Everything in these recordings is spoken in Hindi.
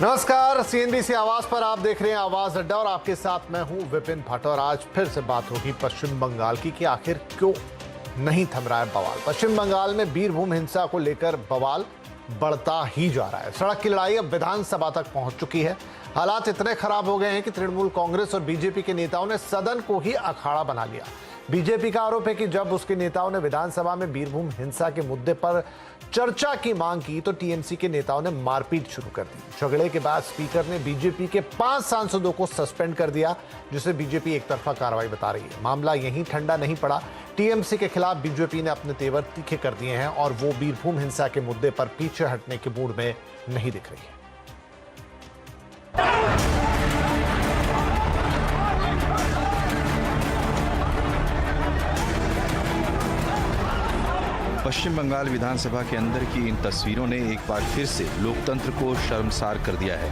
नमस्कार, सीएनबीसी आवाज पर आप देख रहे हैं आवाज अड्डा और आपके साथ मैं हूं विपिन भट्ट। और आज फिर से बात होगी पश्चिम बंगाल की कि आखिर क्यों नहीं थम रहा है बवाल। पश्चिम बंगाल में बीरभूम हिंसा को लेकर बवाल बढ़ता ही जा रहा है। सड़क की लड़ाई अब विधानसभा तक पहुंच चुकी है। हालात इतने खराब हो गए हैं कि तृणमूल कांग्रेस और बीजेपी के नेताओं ने सदन को ही अखाड़ा बना लिया। बीजेपी का आरोप है कि जब उसके नेताओं ने विधानसभा में बीरभूम हिंसा के मुद्दे पर चर्चा की मांग की तो टीएमसी के नेताओं ने मारपीट शुरू कर दी। झगड़े के बाद स्पीकर ने बीजेपी के 5 सांसदों को सस्पेंड कर दिया, जिसे बीजेपी एक तरफा कार्रवाई बता रही है। मामला यहीं ठंडा नहीं पड़ा। टीएमसी के खिलाफ बीजेपी ने अपने तेवर तीखे कर दिए हैं और वो बीरभूम हिंसा के मुद्दे पर पीछे हटने के मूड में नहीं दिख रही है। पश्चिम बंगाल विधानसभा के अंदर की इन तस्वीरों ने एक बार फिर से लोकतंत्र को शर्मसार कर दिया है।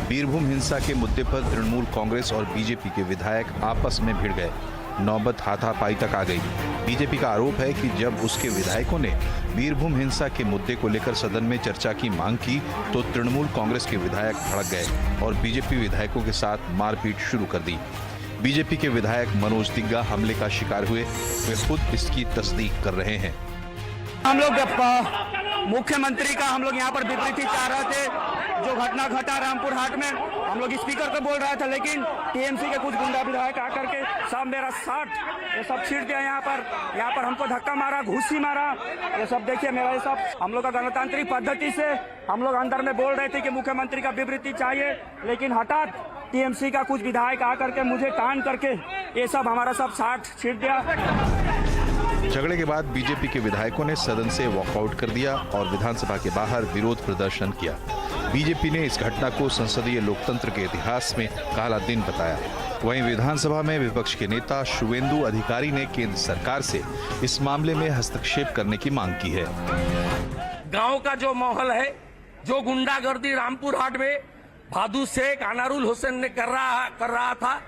बीरभूम हिंसा के मुद्दे पर तृणमूल कांग्रेस और बीजेपी के विधायक आपस में भिड़ गए। नौबत हाथापाई तक आ गई। बीजेपी का आरोप है कि जब उसके विधायकों ने बीरभूम हिंसा के मुद्दे को लेकर सदन में चर्चा की मांग की तो तृणमूल कांग्रेस के विधायक भड़क गए और बीजेपी विधायकों के साथ मारपीट शुरू कर दी। बीजेपी के विधायक मनोज तिग्गा हमले का शिकार हुए। वे खुद इसकी तस्दीक कर रहे हैं। हम लोग मुख्यमंत्री का हम लोग यहाँ पर विपरीत चाह रहे थे। जो घटना घटा रामपुर हाट में हम लोग स्पीकर को बोल रहा था, लेकिन टीएमसी के कुछ गुंडा विधायक आकर के सब मेरा शर्ट ये सब छीट दिया। यहाँ पर हमको धक्का मारा, घुसी मारा। ये सब देखिए मेरा ये सब हम लोग का गणतांत्रिक पद्धति से हम लोग अंदर में बोल रहे थे कि मुख्यमंत्री का विवृत्ति चाहिए, लेकिन हठात टीएमसी का कुछ विधायक आकर के मुझे टान करके ये सब हमारा सब शर्ट छीट दिया। झगड़े के बाद बीजेपी के विधायकों ने सदन से वॉकआउट कर दिया और विधानसभा के बाहर विरोध प्रदर्शन किया। बीजेपी ने इस घटना को संसदीय लोकतंत्र के इतिहास में काला दिन बताया। वहीं विधानसभा में विपक्ष के नेता शुवेंदु अधिकारी ने केंद्र सरकार से इस मामले में हस्तक्षेप करने की मांग की है। गांव का जो माहौल है, जो गुंडागर्दी रामपुर हाट में भादु शेख अनारुल हुसैन ने कर रहा था,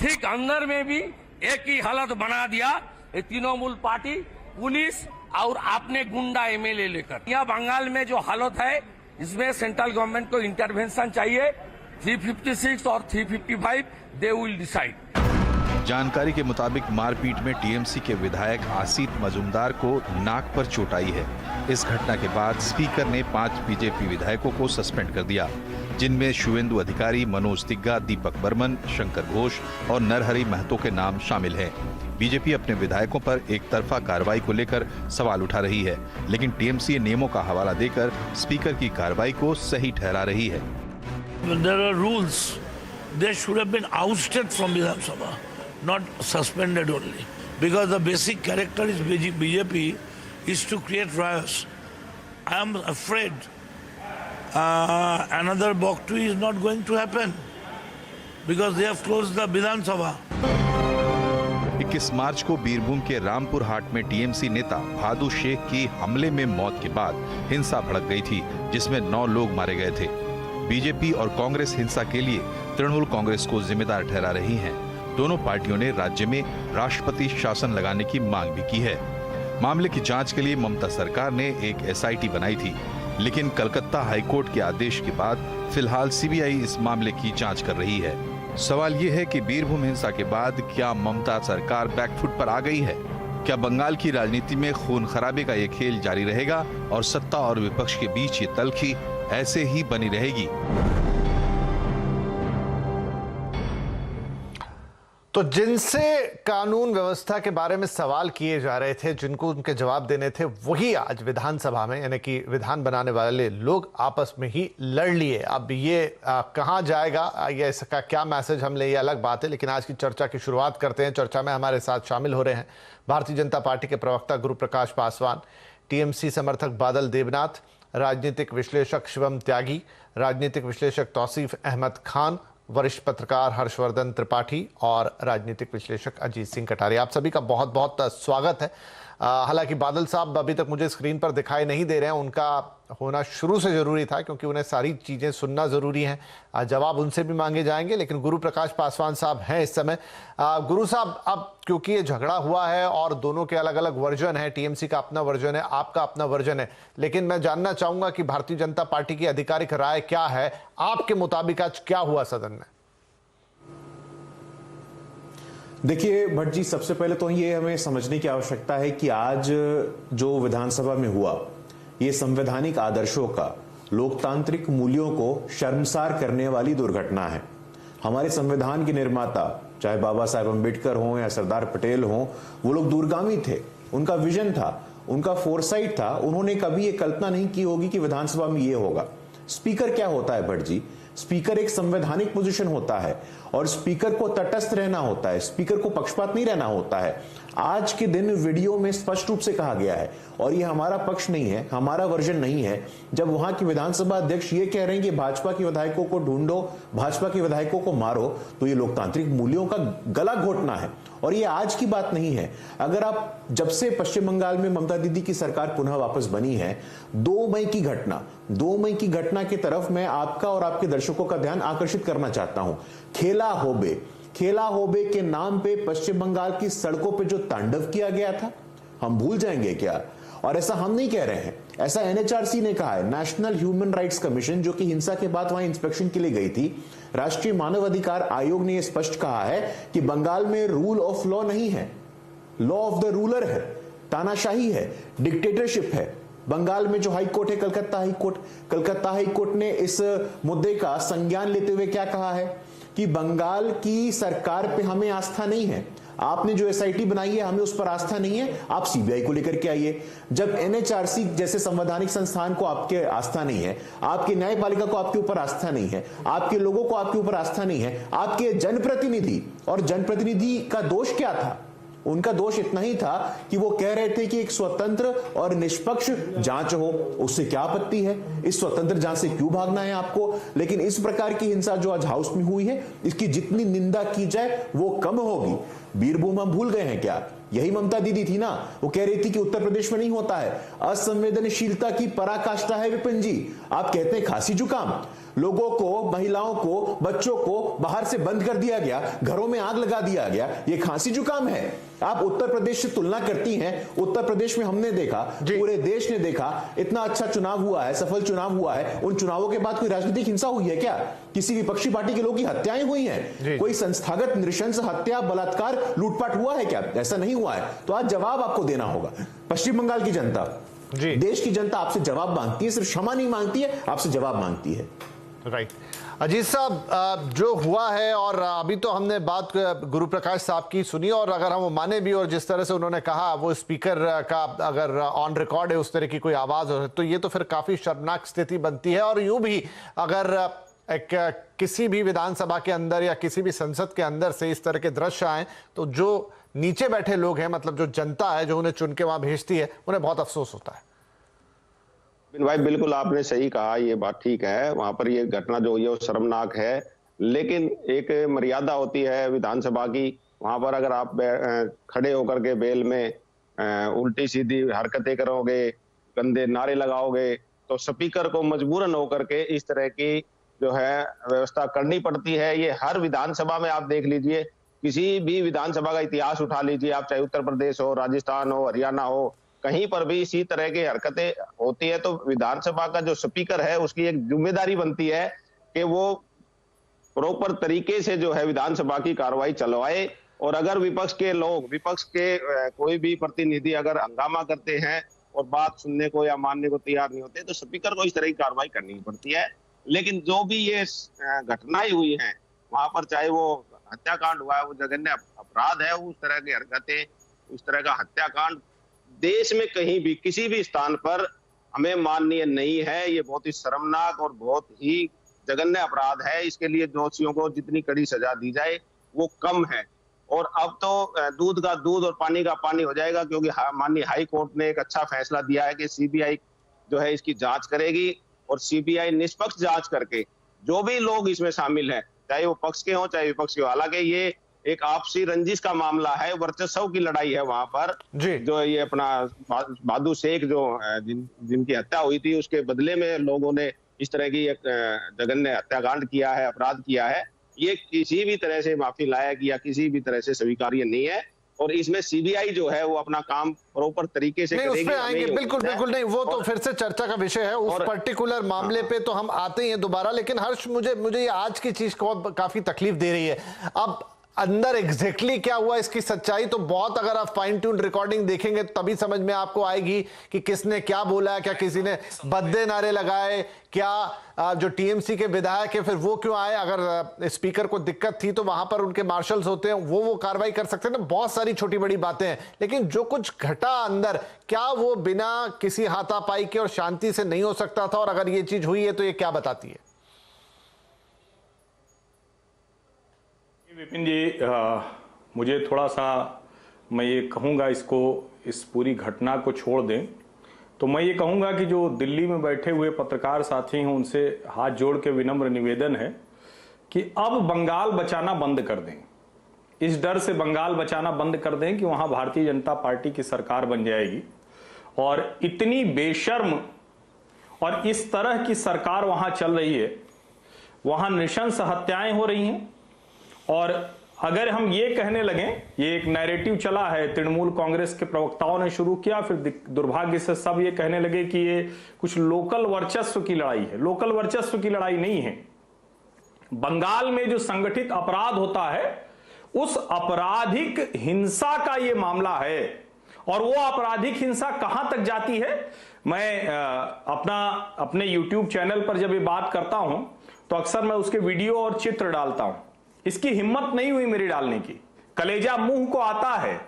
ठीक अंदर में भी एक ही हालत बना दिया। तृणमूल पार्टी, पुलिस और आपने गुंडा एमएलए लेकर यहाँ बंगाल में जो हालत है, इसमें सेंट्रल गवर्नमेंट को इंटरवेंशन चाहिए। 356 और 355 दे विल डिसाइड। जानकारी के मुताबिक मारपीट में टीएमसी के विधायक आसिफ मजूमदार को नाक पर चोट आई है। इस घटना के बाद स्पीकर ने 5 बीजेपी विधायकों को सस्पेंड कर दिया, जिनमें शुवेंदु अधिकारी, मनोज तिग्गा, दीपक बर्मन, शंकर घोष और नरहरि महतो के नाम शामिल हैं। बीजेपी अपने विधायकों पर एक तरफा कार्रवाई को लेकर सवाल उठा रही है, लेकिन टीएमसी नियमों का हवाला देकर स्पीकर की कार्रवाई को सही ठहरा रही है। There are rules. They should have been ousted from Vidhan Sabha, not suspended only. Because the basic character is BJP is to create riots. I am afraid another Boktu is not going to happen because they have closed the Vidhan Sabha. 21 मार्च को बीरभूम के रामपुर हाट में टीएमसी नेता भादु शेख की हमले में मौत के बाद हिंसा भड़क गई थी, जिसमें 9 लोग मारे गए थे। बीजेपी और कांग्रेस हिंसा के लिए तृणमूल कांग्रेस को जिम्मेदार ठहरा रही हैं। दोनों पार्टियों ने राज्य में राष्ट्रपति शासन लगाने की मांग भी की है। मामले की जांच के लिए ममता सरकार ने एक एसआईटी बनाई थी, लेकिन कलकत्ता हाईकोर्ट के आदेश के बाद फिलहाल सीबीआई इस मामले की जांच कर रही है। सवाल ये है कि बीरभूम हिंसा के बाद क्या ममता सरकार बैकफुट पर आ गई है? क्या बंगाल की राजनीति में खून खराबे का ये खेल जारी रहेगा और सत्ता और विपक्ष के बीच ये तल्खी ऐसे ही बनी रहेगी? तो जिनसे कानून व्यवस्था के बारे में सवाल किए जा रहे थे, जिनको उनके जवाब देने थे, वही आज विधानसभा में यानी कि विधान बनाने वाले लोग आपस में ही लड़ लिए। अब ये कहाँ जाएगा, ये इसका क्या मैसेज हम ले, ये अलग बात है। लेकिन आज की चर्चा की शुरुआत करते हैं। चर्चा में हमारे साथ शामिल हो रहे हैं भारतीय जनता पार्टी के प्रवक्ता गुरु प्रकाश पासवान, टीएमसी समर्थक बादल देवनाथ, राजनीतिक विश्लेषक शिवम त्यागी, राजनीतिक विश्लेषक तौसीफ अहमद खान, वरिष्ठ पत्रकार हर्षवर्धन त्रिपाठी और राजनीतिक विश्लेषक अजीत सिंह कटारिया। आप सभी का बहुत बहुत स्वागत है। हालांकि बादल साहब अभी तक मुझे स्क्रीन पर दिखाई नहीं दे रहे हैं, उनका होना शुरू से जरूरी था क्योंकि उन्हें सारी चीजें सुनना जरूरी है। जवाब उनसे भी मांगे जाएंगे, लेकिन गुरु प्रकाश पासवान साहब हैं इस समय। गुरु साहब, अब क्योंकि ये झगड़ा हुआ है और दोनों के अलग अलग वर्जन है, टीएमसी का अपना वर्जन है, आपका अपना वर्जन है, लेकिन मैं जानना चाहूंगा कि भारतीय जनता पार्टी की आधिकारिक राय क्या है आपके मुताबिक? आज क्या हुआ सदन में? देखिए भट्ट जी, सबसे पहले तो ये हमें समझने की आवश्यकता है कि आज जो विधानसभा में हुआ, ये संवैधानिक आदर्शों का, लोकतांत्रिक मूल्यों को शर्मसार करने वाली दुर्घटना है। हमारे संविधान के निर्माता, चाहे बाबा साहेब अम्बेडकर हों या सरदार पटेल हों, वो लोग दूरगामी थे। उनका विजन था, उनका फोरसाइट था। उन्होंने कभी ये कल्पना नहीं की होगी कि विधानसभा में ये होगा। स्पीकर क्या होता है भट्ट जी? स्पीकर एक संवैधानिक पोजीशन होता है और स्पीकर को तटस्थ रहना होता है, स्पीकर को पक्षपात नहीं रहना होता है। आज के दिन वीडियो में स्पष्ट रूप से कहा गया है, और ये हमारा पक्ष नहीं है, हमारा वर्जन नहीं है, जब वहां के विधानसभा अध्यक्ष ये कह रहे हैं कि भाजपा के विधायकों को ढूंढो, भाजपा के विधायकों को मारो, तो ये लोकतांत्रिक मूल्यों का गला घोटना है। और ये आज की बात नहीं है। अगर आप जब से पश्चिम बंगाल में ममता दीदी की सरकार पुनः वापस बनी है, 2 मई की घटना की तरफ मैं आपका और आपके दर्शकों का ध्यान आकर्षित करना चाहता हूं। खेला होबे के नाम पे पश्चिम बंगाल की सड़कों पे जो तांडव किया गया था, हम भूल जाएंगे क्या? और ऐसा हम नहीं कह रहे हैं, ऐसा एनएचआरसी ने कहा है, नेशनल ह्यूमन राइट्स कमीशन, जो कि हिंसा के बाद वहां इंस्पेक्शन के लिए गई थी। राष्ट्रीय मानव अधिकार आयोग ने यह स्पष्ट कहा है कि बंगाल में रूल ऑफ लॉ नहीं है, लॉ ऑफ द रूलर है, तानाशाही है, डिक्टेटरशिप है। बंगाल में जो हाई कोर्ट है, कलकत्ता हाई कोर्ट ने इस मुद्दे का संज्ञान लेते हुए क्या कहा है कि बंगाल की सरकार पे हमें आस्था नहीं है, आपने जो एसआईटी बनाई है हमें उस पर आस्था नहीं है, आप सीबीआई को लेकर के आइए। जब एनएचआरसी जैसे संवैधानिक संस्थान को आपके आस्था नहीं है, आपकी न्यायपालिका को आपके ऊपर आस्था नहीं है, आपके लोगों को आपके ऊपर आस्था नहीं है, आपके जनप्रतिनिधि, और जनप्रतिनिधि का दोष क्या था? उनका दोष इतना ही था कि वो कह रहे थे कि एक स्वतंत्र और निष्पक्ष जांच हो। उससे क्या आपत्ति है? इस स्वतंत्र जांच से क्यों भागना है आपको? लेकिन इस प्रकार की हिंसा जो आज हाउस में हुई है, इसकी जितनी निंदा की जाए वो कम होगी। बीरभूम हम भूल गए हैं क्या? यही ममता दीदी थी ना, वो कह रही थी कि उत्तर प्रदेश में नहीं होता है। असंवेदनशीलता की पराकाष्ठा है विपिन जी। आप कहते हैं खांसी जुकाम, लोगों को, महिलाओं को, बच्चों को बाहर से बंद कर दिया गया, घरों में आग लगा दिया गया, ये खांसी जुकाम है। आप उत्तर प्रदेश से तुलना करती हैं। उत्तर प्रदेश में हमने देखा, पूरे देश ने देखा, इतना अच्छा चुनाव हुआ है, सफल चुनाव हुआ है। उन चुनावों के बाद कोई राजनीतिक हिंसा हुई है क्या? किसी विपक्षी पार्टी के लोगों की हत्याएं हुई हैं? कोई संस्थागत नृशंस हत्या, बलात्कार, लूटपाट हुआ है क्या? ऐसा नहीं हुआ है। तो आज जवाब आपको देना होगा। पश्चिम बंगाल की जनता, देश की जनता आपसे जवाब मांगती है, सिर्फ क्षमा नहीं मांगती है, आपसे जवाब मांगती है। राइट। अजीत साहब, जो हुआ है, और अभी तो हमने बात गुरु प्रकाश साहब की सुनी, और अगर हम माने भी, और जिस तरह से उन्होंने कहा वो स्पीकर का अगर ऑन रिकॉर्ड है उस तरह की कोई आवाज हो, तो ये तो फिर काफी शर्मनाक स्थिति बनती है। और यूं भी अगर किसी भी विधानसभा के अंदर या किसी भी संसद के अंदर से इस तरह के दृश्य आए, तो जो नीचे बैठे लोग हैं, मतलब जो जनता है जो उन्हें चुन के वहां भेजती है, उन्हें बहुत अफसोस होता है। भाई बिल्कुल आपने सही कहा, ये बात ठीक है। वहां पर ये घटना जो हुई है वो शर्मनाक है, लेकिन एक मर्यादा होती है विधानसभा की। वहां पर अगर आप खड़े होकर के बेल में उल्टी सीधी हरकतें करोगे, गंदे नारे लगाओगे, तो स्पीकर को मजबूरन होकर के इस तरह की जो है व्यवस्था करनी पड़ती है। ये हर विधानसभा में आप देख लीजिए, किसी भी विधानसभा का इतिहास उठा लीजिए आप, चाहे उत्तर प्रदेश हो, राजस्थान हो, हरियाणा हो, कहीं पर भी इसी तरह की हरकतें होती है। तो विधानसभा का जो स्पीकर है उसकी एक जिम्मेदारी बनती है कि वो प्रॉपर तरीके से जो है विधानसभा की कार्रवाई चलवाए। और अगर विपक्ष के लोग, विपक्ष के कोई भी प्रतिनिधि अगर हंगामा करते हैं और बात सुनने को या मानने को तैयार नहीं होते, तो स्पीकर को इस तरह की कार्रवाई करनी पड़ती है। लेकिन जो भी ये घटनाएं हुई हैं वहां पर, चाहे वो हत्याकांड हुआ है, वो जघन्य अपराध है, उस तरह की हरकतें, उस तरह का हत्याकांड देश में कहीं भी किसी भी स्थान पर हमें माननीय नहीं है। ये बहुत ही शर्मनाक और बहुत ही जघन्य अपराध है। इसके लिए दोषियों को जितनी कड़ी सजा दी जाए वो कम है। और अब तो दूध का दूध और पानी का पानी हो जाएगा, क्योंकि माननीय हाई कोर्ट ने एक अच्छा फैसला दिया है कि सीबीआई जो है इसकी जांच करेगी, और सीबीआई निष्पक्ष जांच करके जो भी लोग इसमें शामिल हैं, चाहे वो पक्ष के हों चाहे विपक्ष के हों, हालांकि ये एक आपसी रंजिश का मामला है, वर्चस्व की लड़ाई है वहां पर। जी। जो ये अपना बहादुर शेख जो जिनकी हत्या हुई थी, उसके बदले में लोगों ने इस तरह की एक जघन्य हत्याकांड किया है, अपराध किया है। ये किसी भी तरह से माफी लायक या किसी भी तरह से स्वीकार्य नहीं है। और इसमें सीबीआई जो है वो अपना काम प्रॉपर तरीके से नहीं, करेगी। उस पे आएंगे, बिल्कुल बिल्कुल नहीं, वो तो फिर से चर्चा का विषय है, उस पर्टिकुलर मामले पे तो हम आते ही हैं दोबारा। लेकिन हर्ष, मुझे ये आज की चीज को काफी तकलीफ दे रही है। अब अंदर एग्जैक्टली क्या हुआ, इसकी सच्चाई तो बहुत, अगर आप फाइन ट्यून रिकॉर्डिंग देखेंगे तभी समझ में आपको आएगी कि किसने क्या बोला, क्या किसी ने भद्दे नारे लगाए, क्या जो टीएमसी के विधायक है फिर वो क्यों आए, अगर स्पीकर को दिक्कत थी तो वहां पर उनके मार्शल्स होते हैं, वो कार्रवाई कर सकते हैं ना। बहुत सारी छोटी बड़ी बातें हैं, लेकिन जो कुछ घटा अंदर, क्या वो बिना किसी हाथापाई के और शांति से नहीं हो सकता था? और अगर ये चीज हुई है तो ये क्या बताती है? विपिन जी, मुझे थोड़ा सा, मैं ये कहूँगा, इस पूरी घटना को छोड़ दें तो मैं ये कहूँगा कि जो दिल्ली में बैठे हुए पत्रकार साथी हैं उनसे हाथ जोड़ के विनम्र निवेदन है कि अब बंगाल बचाना बंद कर दें। इस डर से बंगाल बचाना बंद कर दें कि वहाँ भारतीय जनता पार्टी की सरकार बन जाएगी और इतनी बेशर्म और इस तरह की सरकार वहाँ चल रही है, वहाँ नृशंस हत्याएं हो रही हैं। और अगर हम ये कहने लगें, ये एक नैरेटिव चला है, तृणमूल कांग्रेस के प्रवक्ताओं ने शुरू किया, फिर दुर्भाग्य से सब ये कहने लगे कि ये कुछ लोकल वर्चस्व की लड़ाई है। लोकल वर्चस्व की लड़ाई नहीं है। बंगाल में जो संगठित अपराध होता है, उस आपराधिक हिंसा का ये मामला है। और वो आपराधिक हिंसा कहां तक जाती है, मैं अपने YouTube चैनल पर जब ये बात करता हूं तो अक्सर मैं उसके वीडियो और चित्र डालता हूं। इसकी हिम्मत नहीं हुई मेरी डालने की, कलेजा मुंह को आता है।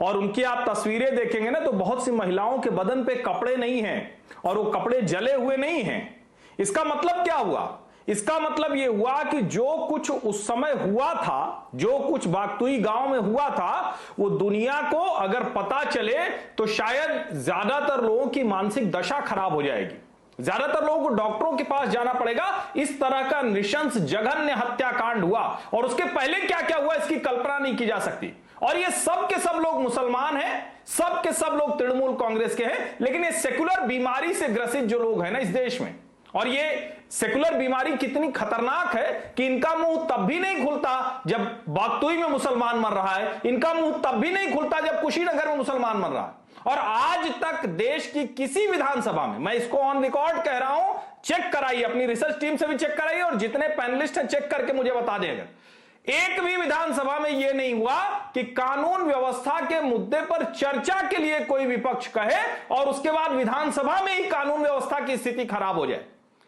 और उनकी आप तस्वीरें देखेंगे ना तो बहुत सी महिलाओं के बदन पे कपड़े नहीं हैं और वो कपड़े जले हुए नहीं हैं। इसका मतलब क्या हुआ? इसका मतलब ये हुआ कि जो कुछ उस समय हुआ था, जो कुछ बागतुई गांव में हुआ था, वो दुनिया को अगर पता चले तो शायद ज्यादातर लोगों की मानसिक दशा खराब हो जाएगी। ज्यादातर लोगों को डॉक्टरों के पास जाना पड़ेगा। इस तरह का नृशंस जघन्य हत्याकांड हुआ और उसके पहले क्या क्या हुआ इसकी कल्पना नहीं की जा सकती। और ये सब के सब लोग मुसलमान हैं, सब के सब लोग तृणमूल कांग्रेस के हैं। लेकिन ये सेकुलर बीमारी से ग्रसित जो लोग हैं ना इस देश में, और ये सेकुलर बीमारी कितनी खतरनाक है कि इनका मुंह तब भी नहीं खुलता जब बागतुई में मुसलमान मर रहा है, इनका मुंह तब भी नहीं खुलता जब कुशीनगर में मुसलमान मर रहा है। और आज तक देश की किसी विधानसभा में, मैं इसको ऑन रिकॉर्ड कह रहा हूं, चेक कराइए, अपनी रिसर्च टीम से भी चेक कराइए और जितने पैनलिस्ट हैं चेक करके मुझे बता दें, एक भी विधानसभा में यह नहीं हुआ कि कानून व्यवस्था के मुद्दे पर चर्चा के लिए कोई विपक्ष कहे और उसके बाद विधानसभा में ही कानून व्यवस्था की स्थिति खराब हो जाए।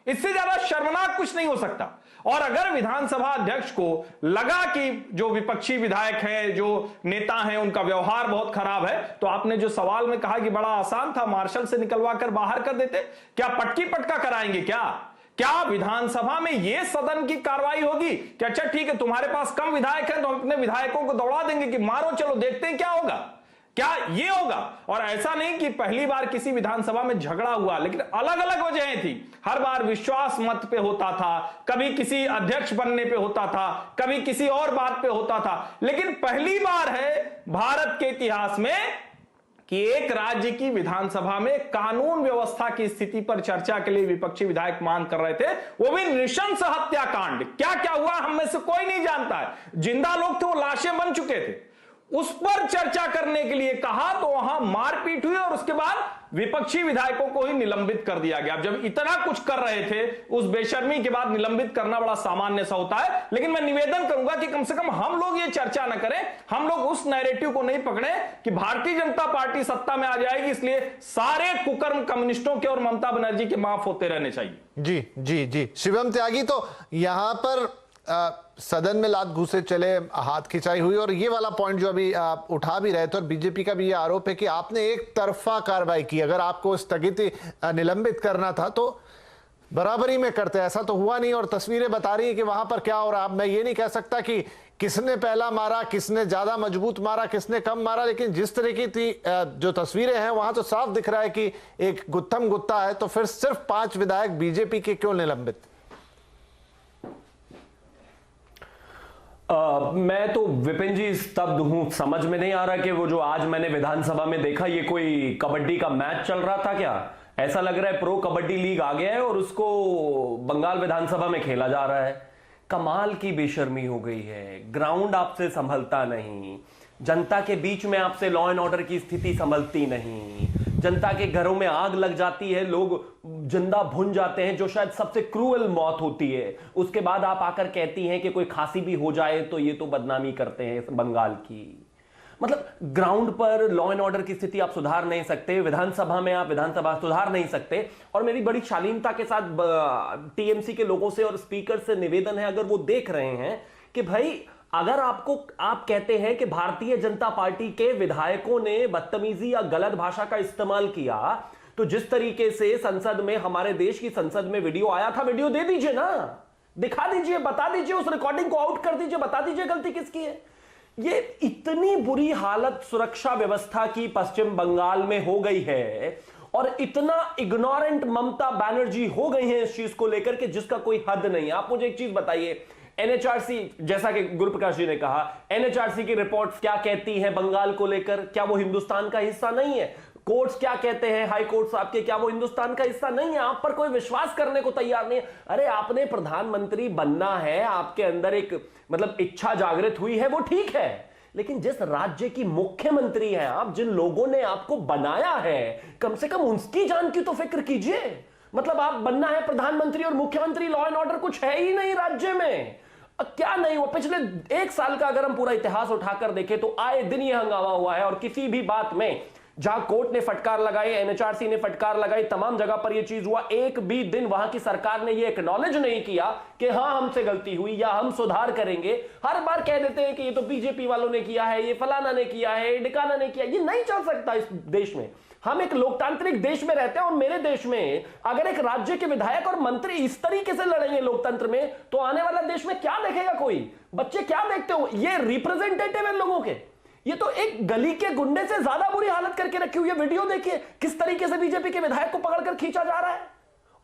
इससे ज्यादा शर्मनाक कुछ नहीं हो सकता। और अगर विधानसभा अध्यक्ष को लगा कि जो विपक्षी विधायक हैं, जो नेता हैं, उनका व्यवहार बहुत खराब है, तो आपने जो सवाल में कहा कि बड़ा आसान था, मार्शल से निकलवा कर बाहर कर देते, क्या पटकी पटका कराएंगे? क्या विधानसभा में यह सदन की कार्रवाई होगी कि अच्छा ठीक है तुम्हारे पास कम विधायक हैं तो हम अपने विधायकों को दौड़ा देंगे कि मारो चलो देखते हैं क्या होगा? क्या ये होगा? और ऐसा नहीं कि पहली बार किसी विधानसभा में झगड़ा हुआ, लेकिन अलग अलग वजहें थी। हर बार विश्वास मत पे होता था, कभी किसी अध्यक्ष बनने पे होता था, कभी किसी और बात पे होता था। लेकिन पहली बार है भारत के इतिहास में कि एक राज्य की विधानसभा में कानून व्यवस्था की स्थिति पर चर्चा के लिए विपक्षी विधायक मांग कर रहे थे, वो भी नृशंस हत्याकांड। क्या क्या हुआ हम में से कोई नहीं जानता है। जिंदा लोग थे, वो लाशें बन चुके थे, उस पर चर्चा करने के लिए कहा तो वहां मारपीट हुई और उसके बाद विपक्षी विधायकों को ही निलंबित कर दिया गया। जब इतना कुछ कर रहे थे, उस बेशर्मी के बाद निलंबित करना बड़ा सामान्य सा होता है। लेकिन मैं निवेदन करूंगा कि कम से कम हम लोग ये चर्चा न करें, हम लोग उस नैरेटिव को नहीं पकड़े कि भारतीय जनता पार्टी सत्ता में आ जाएगी इसलिए सारे कुकर्म कम्युनिस्टों के और ममता बनर्जी के माफ होते रहने चाहिए। जी जी जी, शिवम त्यागी, तो यहां पर सदन में लात घूसे चले, हाथ खिंचाई हुई, और ये वाला पॉइंट जो अभी आप उठा भी रहे थे, और बीजेपी का भी ये आरोप है कि आपने एक तरफा कार्रवाई की। अगर आपको स्थगित निलंबित करना था तो बराबरी में करते, ऐसा तो हुआ नहीं। और तस्वीरें बता रही है कि वहां पर क्या हो रहा। मैं ये नहीं कह सकता कि किसने पहला मारा, किसने ज्यादा मजबूत मारा, किसने कम मारा, लेकिन जिस तरह की थी जो तस्वीरें हैं वहां तो साफ दिख रहा है कि एक गुत्थम गुत्ता है। तो फिर सिर्फ 5 विधायक बीजेपी के क्यों निलंबित? मैं तो विपिन जी स्तब्ध हूं, समझ में नहीं आ रहा कि वो जो आज मैंने विधानसभा में देखा ये कोई कबड्डी का मैच चल रहा था क्या? ऐसा लग रहा है प्रो कबड्डी लीग आ गया है और उसको बंगाल विधानसभा में खेला जा रहा है। कमाल की बेशर्मी हो गई है, ग्राउंड आपसे संभलता नहीं, जनता के बीच में आपसे लॉ एंड ऑर्डर की स्थिति संभलती नहीं, जनता के घरों में आग लग जाती है, लोग जिंदा भुन जाते हैं जो शायद सबसे क्रूअल मौत होती है, उसके बाद आप आकर कहती हैं कि कोई खांसी भी हो जाए तो ये तो बदनामी करते हैं बंगाल की। मतलब ग्राउंड पर लॉ एंड ऑर्डर की स्थिति आप सुधार नहीं सकते, विधानसभा में आप विधानसभा सुधार नहीं सकते। और मेरी बड़ी शालीनता के साथ टीएमसी के लोगों से और स्पीकर से निवेदन है, अगर वो देख रहे हैं कि भाई अगर आप कहते हैं कि भारतीय जनता पार्टी के विधायकों ने बदतमीजी या गलत भाषा का इस्तेमाल किया, तो जिस तरीके से संसद में, हमारे देश की संसद में वीडियो आया था, वीडियो दे दीजिए ना, दिखा दीजिए, बता दीजिए, उस रिकॉर्डिंग को आउट कर दीजिए, बता दीजिए गलती किसकी है। ये इतनी बुरी हालत सुरक्षा व्यवस्था की पश्चिम बंगाल में हो गई है और इतना इग्नोरेंट ममता बनर्जी हो गई है इस चीज को लेकर के जिसका कोई हद नहीं। आप मुझे एक चीज बताइए, एनएचआरसी, जैसा कि गुरुप्रकाश जी ने कहा, एनएचआरसी की रिपोर्ट्स क्या कहती हैं बंगाल को लेकर? क्या वो हिंदुस्तान का हिस्सा नहीं है? कोर्ट्स क्या कहते हैं, हाई कोर्ट्स आपके, क्या वो हिंदुस्तान का हिस्सा नहीं है? आप पर कोई विश्वास करने को तैयार नहीं है। अरे आपने प्रधानमंत्री बनना है, आपके अंदर एक मतलब इच्छा जागृत हुई है, वो ठीक है, लेकिन जिस राज्य की मुख्यमंत्री हैं आप, जिन लोगों ने आपको बनाया है, कम से कम उनकी जान की तो फिक्र कीजिए। मतलब आप बनना है प्रधानमंत्री और मुख्यमंत्री, लॉ एंड ऑर्डर कुछ है ही नहीं राज्य में। क्या नहीं हुआ पिछले 1 साल का अगर हम पूरा इतिहास उठाकर देखें तो आए दिन ये हंगामा हुआ है और किसी भी बात में जहां कोर्ट ने फटकार लगाई, एनएचआरसी ने फटकार लगाई, तमाम जगह पर यह चीज हुआ, एक भी दिन वहां की सरकार ने यह एक्नॉलेज नहीं किया कि हां हमसे गलती हुई या हम सुधार करेंगे। हर बार कह देते हैं कि ये तो बीजेपी वालों ने किया है, ये फलाना ने किया है, ढिकाना ने किया। ये नहीं चल सकता इस देश में। हम एक लोकतांत्रिक देश में रहते हैं और मेरे देश में अगर एक राज्य के विधायक और मंत्री इस तरीके से लड़ेंगे लोकतंत्र में, तो आने वाला देश में क्या देखेगा कोई? बच्चे क्या देखते हो? ये रिप्रेजेंटेटिव है लोगों के, ये तो एक गली के गुंडे से ज्यादा बुरी हालत करके रखी हुई है। वीडियो देखिए किस तरीके से बीजेपी के विधायक को पकड़कर खींचा जा रहा है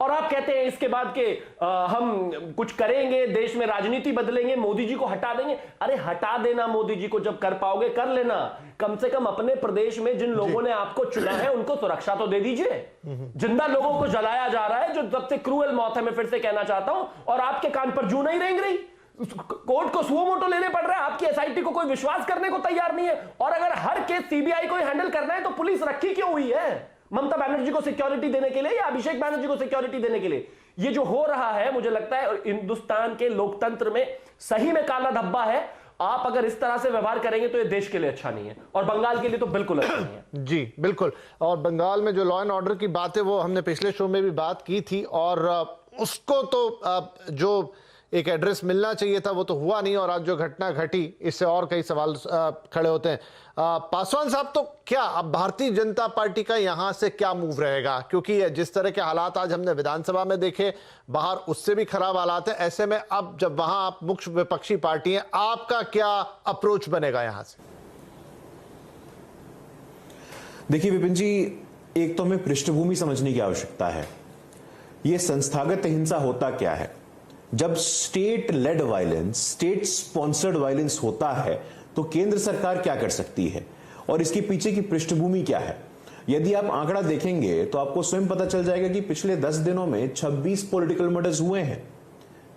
और आप कहते हैं इसके बाद के हम कुछ करेंगे, देश में राजनीति बदलेंगे, मोदी जी को हटा देंगे। अरे हटा देना मोदी जी को, जब कर पाओगे कर लेना। कम से कम अपने प्रदेश में जिन लोगों ने आपको चुना है उनको सुरक्षा तो दे दीजिए। जिंदा लोगों को जलाया जा रहा है, जो सबसे क्रूअल मौत है, मैं फिर से कहना चाहता हूं, और आपके कान पर जू नहीं रेंग रही। कोर्ट को सुओ मोटो लेने पड़ रहा है, आपकी एसआईटी को कोई विश्वास करने को तैयार नहीं है। और अगर हर केस सीबीआई को हैंडल करना है तो पुलिस रखी क्यों हुई है? ममता बनर्जी को सिक्योरिटी देने के लिए या अभिषेक बनर्जी को सिक्योरिटी देने के लिए? ये जो हो रहा है, मुझे लगता है हिंदुस्तान के लोकतंत्र में सही में काला धब्बा है। आप अगर इस तरह से व्यवहार करेंगे तो ये देश के लिए अच्छा नहीं है और बंगाल के लिए तो बिल्कुल अच्छा नहीं है। जी बिल्कुल। और बंगाल में जो लॉ एंड ऑर्डर की बात है वो हमने पिछले शो में भी बात की थी और उसको तो जो एक एड्रेस मिलना चाहिए था वो तो हुआ नहीं और आज जो घटना घटी इससे और कई सवाल खड़े होते हैं। पासवान साहब, तो क्या अब भारतीय जनता पार्टी का यहां से क्या मूव रहेगा? क्योंकि जिस तरह के हालात आज हमने विधानसभा में देखे, बाहर उससे भी खराब हालात है। ऐसे में अब जब वहां आप मुख्य विपक्षी पार्टी हैं, आपका क्या अप्रोच बनेगा यहां से? देखिए विपिन जी, एक तो हमें पृष्ठभूमि समझने की आवश्यकता है। यह संस्थागत हिंसा होता क्या है? जब state lead violence, state sponsored violence होता है तो केंद्र सरकार क्या कर सकती है और इसके पीछे की पृष्ठभूमि क्या है? यदि आप आंकड़ा देखेंगे तो आपको स्वयं पता चल जाएगा कि पिछले 10 दिनों में 26 पॉलिटिकल मर्डर्स हुए हैं,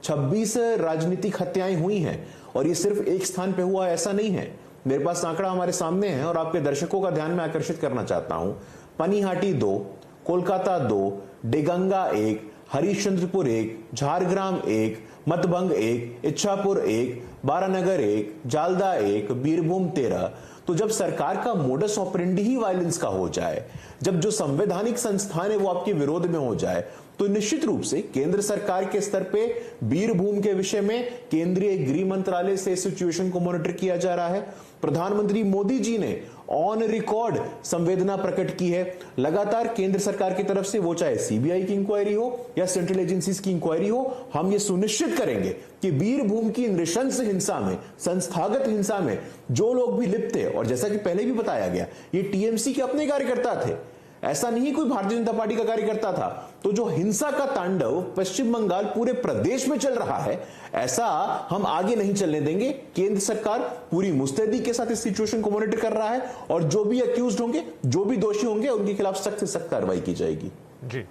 26 राजनीतिक हत्याएं हुई हैं। और ये सिर्फ एक स्थान पे हुआ ऐसा नहीं है। मेरे पास आंकड़ा हमारे सामने है और आपके दर्शकों का ध्यान में आकर्षित करना चाहता हूं। पनीहाटी 2, कोलकाता 2, डेगंगा 1, हरिश्चंद्रपुर 1, झारग्राम 1, मतबंग 1, इच्छापुर 1, बारानगर 1, जालदा 1, बीरभूम 13। तो जब सरकार का मोडस ऑपरेंडी ही वायलेंस का हो जाए, जब जो संवैधानिक संस्थान है वो आपके विरोध में हो जाए, तो निश्चित रूप से केंद्र सरकार के स्तर पे बीरभूम के विषय में केंद्रीय गृह मंत्रालय से सिचुएशन को मॉनिटर किया जा रहा है। प्रधानमंत्री मोदी जी ने ऑन रिकॉर्ड संवेदना प्रकट की है। लगातार केंद्र सरकार की तरफ से, वो चाहे सीबीआई की इंक्वायरी हो या सेंट्रल एजेंसीज की इंक्वायरी हो, हम ये सुनिश्चित करेंगे कि बीरभूम की नृशंस हिंसा में, संस्थागत हिंसा में जो लोग भी लिप्त थे, और जैसा कि पहले भी बताया गया, ये टीएमसी के अपने कार्यकर्ता थे, ऐसा नहीं कोई भारतीय जनता पार्टी का कार्यकर्ता था। तो जो हिंसा का तांडव पश्चिम बंगाल पूरे प्रदेश में चल रहा है, ऐसा हम आगे नहीं चलने देंगे। केंद्र सरकार पूरी मुस्तैदी के साथ इस सिचुएशन को मॉनिटर कर रहा है और जो भी अक्यूज्ड होंगे, जो भी दोषी होंगे, उनके खिलाफ सख्त से सख्त कार्रवाई की जाएगी। जी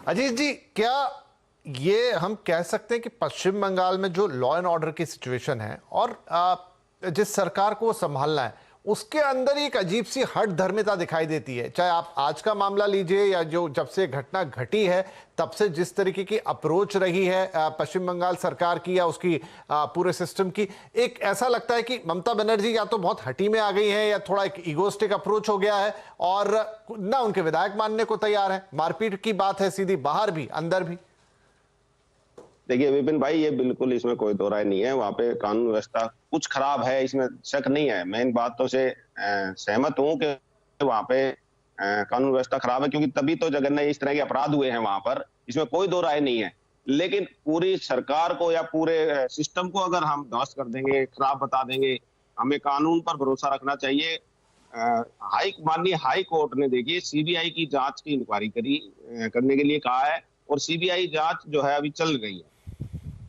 अजीत जी, क्या ये हम कह सकते हैं कि पश्चिम बंगाल में जो लॉ एंड ऑर्डर की सिचुएशन है और जिस सरकार को संभालना है, उसके अंदर एक अजीब सी हट धर्मिता दिखाई देती है? चाहे आप आज का मामला लीजिए या जो जब से घटना घटी है तब से जिस तरीके की अप्रोच रही है पश्चिम बंगाल सरकार की या उसकी पूरे सिस्टम की, एक ऐसा लगता है कि ममता बनर्जी या तो बहुत हटी में आ गई हैं या थोड़ा एक इगोस्टिक अप्रोच हो गया है और ना उनके विधायक मानने को तैयार है। मारपीट की बात है सीधी, बाहर भी अंदर भी। देखिए विपिन भाई, ये बिल्कुल इसमें कोई दो राय नहीं है। वहां पे कानून व्यवस्था कुछ खराब है, इसमें शक नहीं है। मैं इन बातों से सहमत हूं कि वहां पे कानून व्यवस्था खराब है, क्योंकि तभी तो जगन्य इस तरह के अपराध हुए हैं वहां पर, इसमें कोई दो राय नहीं है। लेकिन पूरी सरकार को या पूरे सिस्टम को अगर हम ध्वस्त कर देंगे, खराब बता देंगे, हमें कानून पर भरोसा रखना चाहिए। माननीय हाई कोर्ट ने देखिए सीबीआई की जांच की इंक्वायरी करने के लिए कहा है और सीबीआई जांच जो है अभी चल रही है।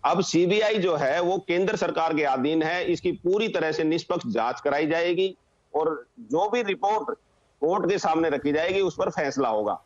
अब सीबीआई जो है वो केंद्र सरकार के अधीन है, इसकी पूरी तरह से निष्पक्ष जांच कराई जाएगी और जो भी रिपोर्ट कोर्ट के सामने रखी जाएगी उस पर फैसला होगा।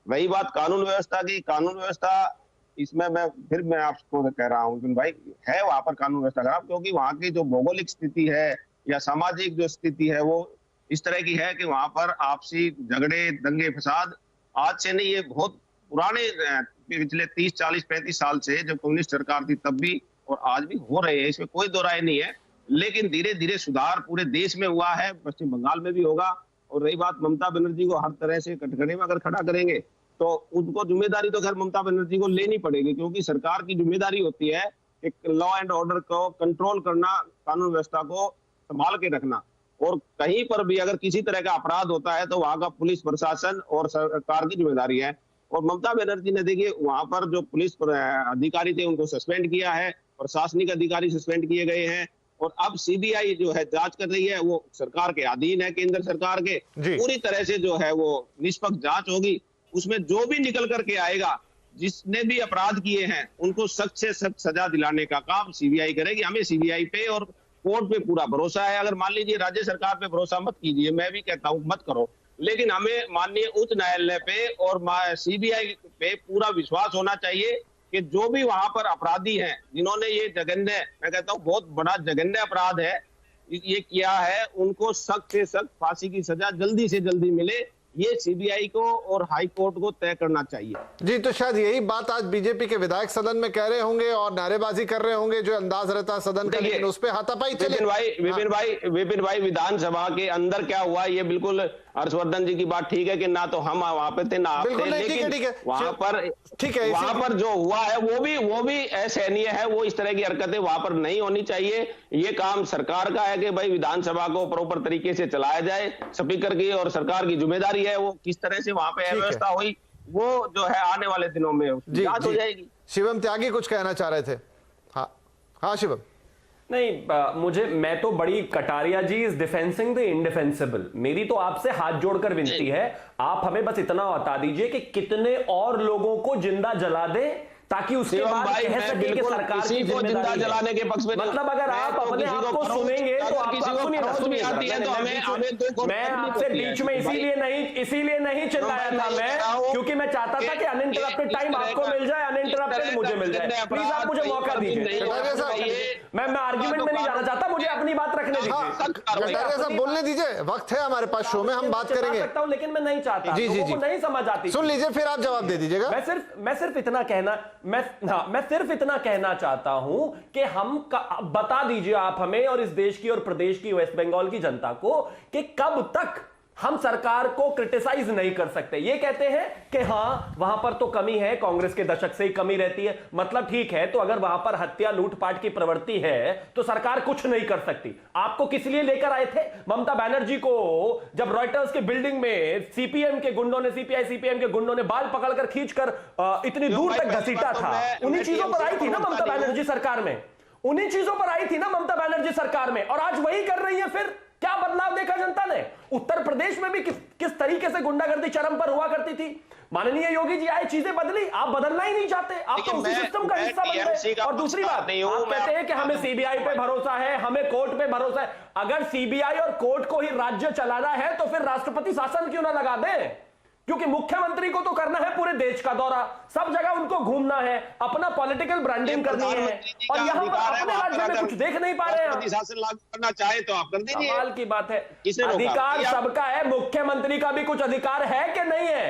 वही बात कानून व्यवस्था की, कानून व्यवस्था इसमें मैं आपको कह रहा हूं भाई, है वहां पर कानून व्यवस्था खराब, क्योंकि वहां की जो भौगोलिक स्थिति है या सामाजिक जो स्थिति है वो इस तरह की है कि वहां पर आपसी झगड़े, दंगे फसाद आज से नहीं, ये बहुत पुराने पिछले 30, 40, 35 साल से जब कम्युनिस्ट सरकार थी तब भी और आज भी हो रहे हैं, इसमें कोई दो राय नहीं है। लेकिन धीरे धीरे सुधार पूरे देश में हुआ है, पश्चिम बंगाल में भी होगा। और रही बात ममता बनर्जी को हर तरह से कटघरे में अगर खड़ा करेंगे तो उनको जिम्मेदारी तो खैर ममता बनर्जी को लेनी पड़ेगी, क्योंकि सरकार की जिम्मेदारी होती है एक लॉ एंड ऑर्डर को कंट्रोल करना, कानून व्यवस्था को संभाल के रखना। और कहीं पर भी अगर किसी तरह का अपराध होता है तो वहां का पुलिस प्रशासन और सरकार की जिम्मेदारी है। और ममता बनर्जी ने देखिए वहां पर जो पुलिस अधिकारी थे उनको सस्पेंड किया है, प्रशासनिक अधिकारी सस्पेंड किए गए हैं और अब सीबीआई जो है जांच कर रही है, वो सरकार के अधीन है, केंद्र सरकार के। पूरी तरह से जो है वो निष्पक्ष जांच होगी, उसमें जो भी निकल करके आएगा, जिसने भी अपराध किए हैं उनको सख्त से सख्त सजा दिलाने का काम सीबीआई करेगी। हमें सीबीआई पे और कोर्ट पे पूरा भरोसा है। अगर मान लीजिए राज्य सरकार पे भरोसा मत कीजिए, मैं भी कहता हूं मत करो, लेकिन हमें माननीय उच्च न्यायालय पे और सीबीआई पे पूरा विश्वास होना चाहिए कि जो भी वहां पर अपराधी हैं, जिन्होंने ये जघन्य, मैं कहता हूं बहुत बड़ा जघन्य अपराध है ये किया है, उनको सख्त से सख्त फांसी की सजा जल्दी से जल्दी मिले, ये सीबीआई को और हाई कोर्ट को तय करना चाहिए। जी, तो शायद यही बात आज बीजेपी के विधायक सदन में कह रहे होंगे और नारेबाजी कर रहे होंगे, जो अंदाज रहता है सदन का, लेकिन उस पे हाथापाई चले। विपिन भाई विधानसभा के अंदर क्या हुआ, ये बिल्कुल हर्षवर्धन जी की बात ठीक है कि ना तो हम वहां पे थे ना आप थे, लेकिन वहां पर ठीक है, वहां पर जो हुआ है वो भी असहनीय है। वो इस तरह की हरकतें वहां पर नहीं होनी चाहिए। ये काम सरकार का है कि भाई विधानसभा को प्रॉपर तरीके से चलाया जाए, स्पीकर की और सरकार की जिम्मेदारी है। वो किस तरह से वहां पे अव्यवस्था हुई वो जो है आने वाले दिनों में जांच हो जाएगी। शिवम त्यागी कुछ कहना चाह रहे थे। हाँ शिवम। नहीं, मैं तो बड़ी कटारिया जी इज डिफेंसिंग द इंडिफेंसिबल। मेरी तो आपसे हाथ जोड़कर विनती है, आप हमें बस इतना बता दीजिए कि कितने और लोगों को जिंदा जला दे ताकि उसके बाद कह सके कि सरकार की जिम्मेदारी जलाने के पक्ष में, मतलब अगर आप अपने आप को सुनेंगे तो मैं आपसे बीच में इसीलिए नहीं चिल्लाया था मैं, क्योंकि मैं चाहता था कि अनइंटरप्टेड टाइम आपको मिल जाए, अनइंटरप्टेड मुझे मिल जाए। प्लीज आप मुझे मौका दीजिए। मैं आर्ग्यूमेंट में नहीं जाना चाहता, मुझे अपनी बात रखने दीजिए, बोलने दीजिए, वक्त है हमारे पास, शो में हम बात करेंगे। लेकिन मैं नहीं चाहता, नहीं समझ आती। सुन लीजिए फिर आप जवाब दे दीजिएगा। मैं सिर्फ इतना कहना चाहता हूं कि हम बता दीजिए आप हमें और इस देश की और प्रदेश की, वेस्ट बंगाल की जनता को, कि कब तक हम सरकार को क्रिटिसाइज नहीं कर सकते। ये कहते हैं कि हां वहां पर तो कमी है, कांग्रेस के दशक से ही कमी रहती है, मतलब ठीक है, तो अगर वहां पर हत्या लूटपाट की प्रवृत्ति है तो सरकार कुछ नहीं कर सकती। आपको किस लिए लेकर आए थे ममता बनर्जी को? जब रॉयटर्स के बिल्डिंग में सीपीएम के गुंडों ने, सीपीएम के गुंडों ने बाल पकड़कर खींचकर इतनी दूर तक घसीटा था, उन्हीं चीजों पर आई थी ना ममता बनर्जी सरकार में, और आज वही कर रही है। फिर क्या बदलाव देखा जनता ने? उत्तर प्रदेश में भी किस तरीके से गुंडागर्दी चरम पर हुआ करती थी। माननीय योगी जी आए, चीजें बदली, आप बदलना ही नहीं चाहते, आप तो उसी सिस्टम का हिस्सा बन गए। और दूसरी बात, आप कहते हैं कि हमें सीबीआई पे भरोसा है, हमें कोर्ट पे भरोसा है। अगर सीबीआई और कोर्ट को ही राज्य चलाना है तो फिर राष्ट्रपति शासन क्यों ना लगा दें? क्योंकि मुख्यमंत्री को तो करना है पूरे देश का दौरा, सब जगह उनको घूमना है, अपना पॉलिटिकल ब्रांडिंग करनी है, और यहां पर अपने राज्य में कुछ देख नहीं पा रहे हैं। शासन लागू करना चाहे तो आप कर दीजिए। कमाल की बात है, अधिकार सबका है, मुख्यमंत्री का भी कुछ अधिकार है कि नहीं है?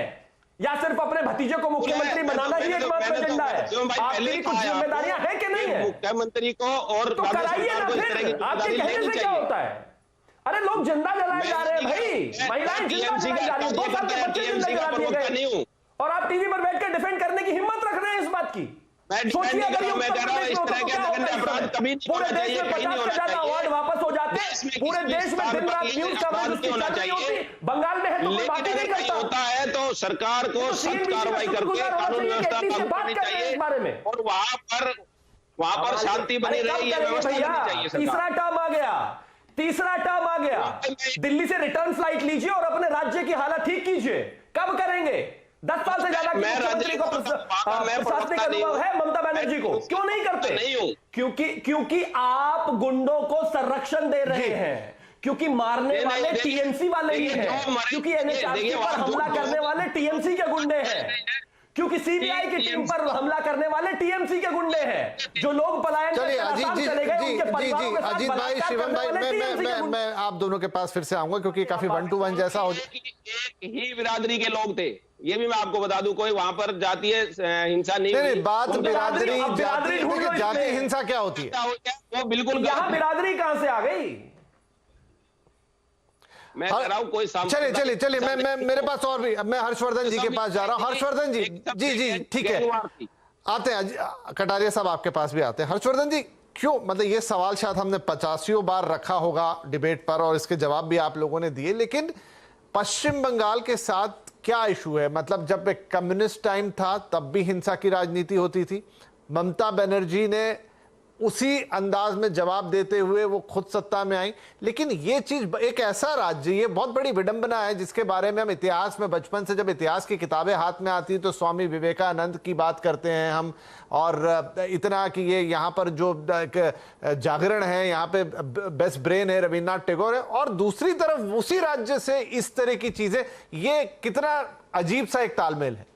या सिर्फ अपने भतीजे को मुख्यमंत्री बनाना ही एकमात्र एजेंडा है? आपकी कुछ जिम्मेदारियां हैं कि नहीं है? मुख्यमंत्री को और तो कराइए ना फिर, आपके कहने से क्या होता है? अरे लोग जिंदा जलाए जा रहे हैं भाई, महिलाएं जिंदा जलाई जा रही हैं, 2 साल के बच्चे जिंदा जला दिए गए, और आप टीवी पर बैठ कर डिफेंड करने की हिम्मत रख रहे हैं इस बात की। सोचिए अगर ये उत्तर प्रदेश में होता तो क्या होता? पूरे देश में 50 से ज्यादा अवार्ड वापस हो जाते, पूरे देश में दिन रात न्यूज कवरेज उसकी चल रही होती। बंगाल में है तो कोई बात ही नहीं करता। होता है तो सरकार को सख्त कार्रवाई करके कानून व्यवस्था लागू करनी चाहिए, और वहां पर शांति बनी रही, ये व्यवस्था चाहिए। तीसरा टर्म आ गया, तीसरा टर्म आ गया, दिल्ली से रिटर्न फ्लाइट लीजिए और अपने राज्य की हालत ठीक कीजिए। कब करेंगे? 10 साल से ज्यादा मुख्यमंत्री को प्रशासनिक अनुभव है ममता बनर्जी को, क्यों नहीं करते? क्योंकि आप गुंडों को संरक्षण दे रहे हैं, क्योंकि मारने वाले टीएमसी वाले ही हैं, क्योंकि एनएचआरसी पर हमला करने वाले टीएमसी के गुंडे हैं, क्योंकि सीबीआई की टीम पर हमला करने वाले टीएमसी के गुंडे हैं, जो लोग पलायन चलिए अजीत भाई, शिवम भाई, मैं आप दोनों के पास फिर से आऊंगा क्योंकि काफी 1-to-1 जैसा हो। एक ही बिरादरी के लोग थे, ये भी मैं आपको बता दूं, कोई वहां पर जातीय हिंसा नहीं। बात बिरादरी, जातीय हिंसा क्या होती है वो बिल्कुल, यहाँ बिरादरी कहां से आ गई? मैं कह रहा हूं कोई चलिए मैं मेरे पास और भी, मैं हर्षवर्धन जी के पास जा रहा हूं। हर्षवर्धन जी ठीक है, आते हैं कटारिया साहब, आपके पास भी आते हैं। हर्षवर्धन जी, क्यों, मतलब ये सवाल शायद हमने 50 बार रखा होगा डिबेट पर और इसके जवाब भी आप लोगों ने दिए, लेकिन पश्चिम बंगाल के साथ क्या इशू है? मतलब जब एक कम्युनिस्ट टाइम था तब भी हिंसा की राजनीति होती थी, ममता बनर्जी ने उसी अंदाज में जवाब देते हुए वो खुद सत्ता में आई, लेकिन ये चीज, एक ऐसा राज्य, ये बहुत बड़ी विडंबना है जिसके बारे में हम इतिहास में बचपन से, जब इतिहास की किताबें हाथ में आती तो स्वामी विवेकानंद की बात करते हैं हम, और इतना कि ये यहाँ पर जो जागरण है, यहाँ पे बेस्ट ब्रेन है रविन्द्रनाथ टैगोर है, और दूसरी तरफ उसी राज्य से इस तरह की चीजें, ये कितना अजीब सा एक तालमेल है।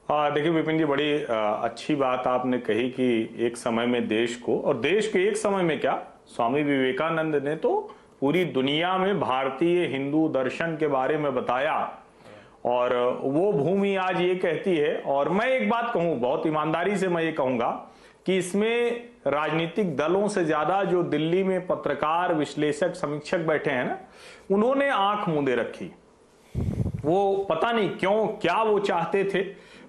देखिए विपिन जी, बड़ी अच्छी बात आपने कही कि एक समय में देश को, और देश के एक समय में क्या, स्वामी विवेकानंद ने तो पूरी दुनिया में भारतीय हिंदू दर्शन के बारे में बताया, और वो भूमि आज ये कहती है। और मैं एक बात कहूं, बहुत ईमानदारी से मैं ये कहूंगा कि इसमें राजनीतिक दलों से ज्यादा जो दिल्ली में पत्रकार, विश्लेषक, समीक्षक बैठे हैं ना, उन्होंने आंख मूंदे रखी। वो पता नहीं क्यों, क्या वो चाहते थे।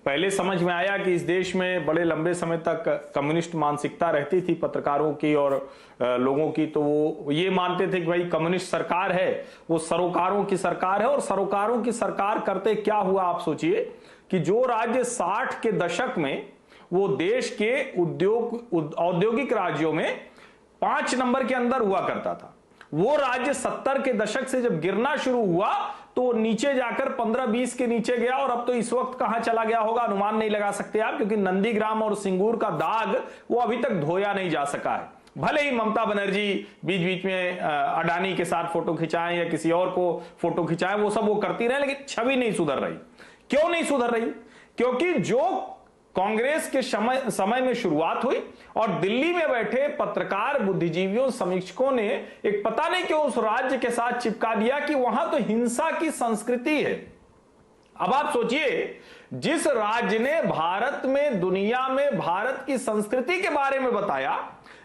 पहले समझ में आया कि इस देश में बड़े लंबे समय तक कम्युनिस्ट मानसिकता रहती थी पत्रकारों की और लोगों की, तो वो ये मानते थे कि भाई कम्युनिस्ट सरकार है, वो सरोकारों की सरकार है। और सरोकारों की सरकार करते क्या हुआ, आप सोचिए कि जो राज्य 60 के दशक में वो देश के औद्योगिक राज्यों में 5 नंबर के अंदर हुआ करता था, वो राज्य 70 के दशक से जब गिरना शुरू हुआ तो नीचे जाकर 15-20 के नीचे गया, और अब तो इस वक्त कहां चला गया होगा अनुमान नहीं लगा सकते आप, क्योंकि नंदीग्राम और सिंगूर का दाग वो अभी तक धोया नहीं जा सका है। भले ही ममता बनर्जी बीच बीच में अडानी के साथ फोटो खिंचाएं या किसी और को फोटो खिंचाएं, वो सब वो करती रहे, लेकिन छवि नहीं सुधर रही। क्यों नहीं सुधर रही? क्योंकि जो कांग्रेस के समय में शुरुआत हुई और दिल्ली में बैठे पत्रकार, बुद्धिजीवियों, समीक्षकों ने एक पता नहीं क्यों उस राज्य के साथ चिपका दिया कि वहां तो हिंसा की संस्कृति है। अब आप सोचिए, जिस राज्य ने भारत में, दुनिया में भारत की संस्कृति के बारे में बताया,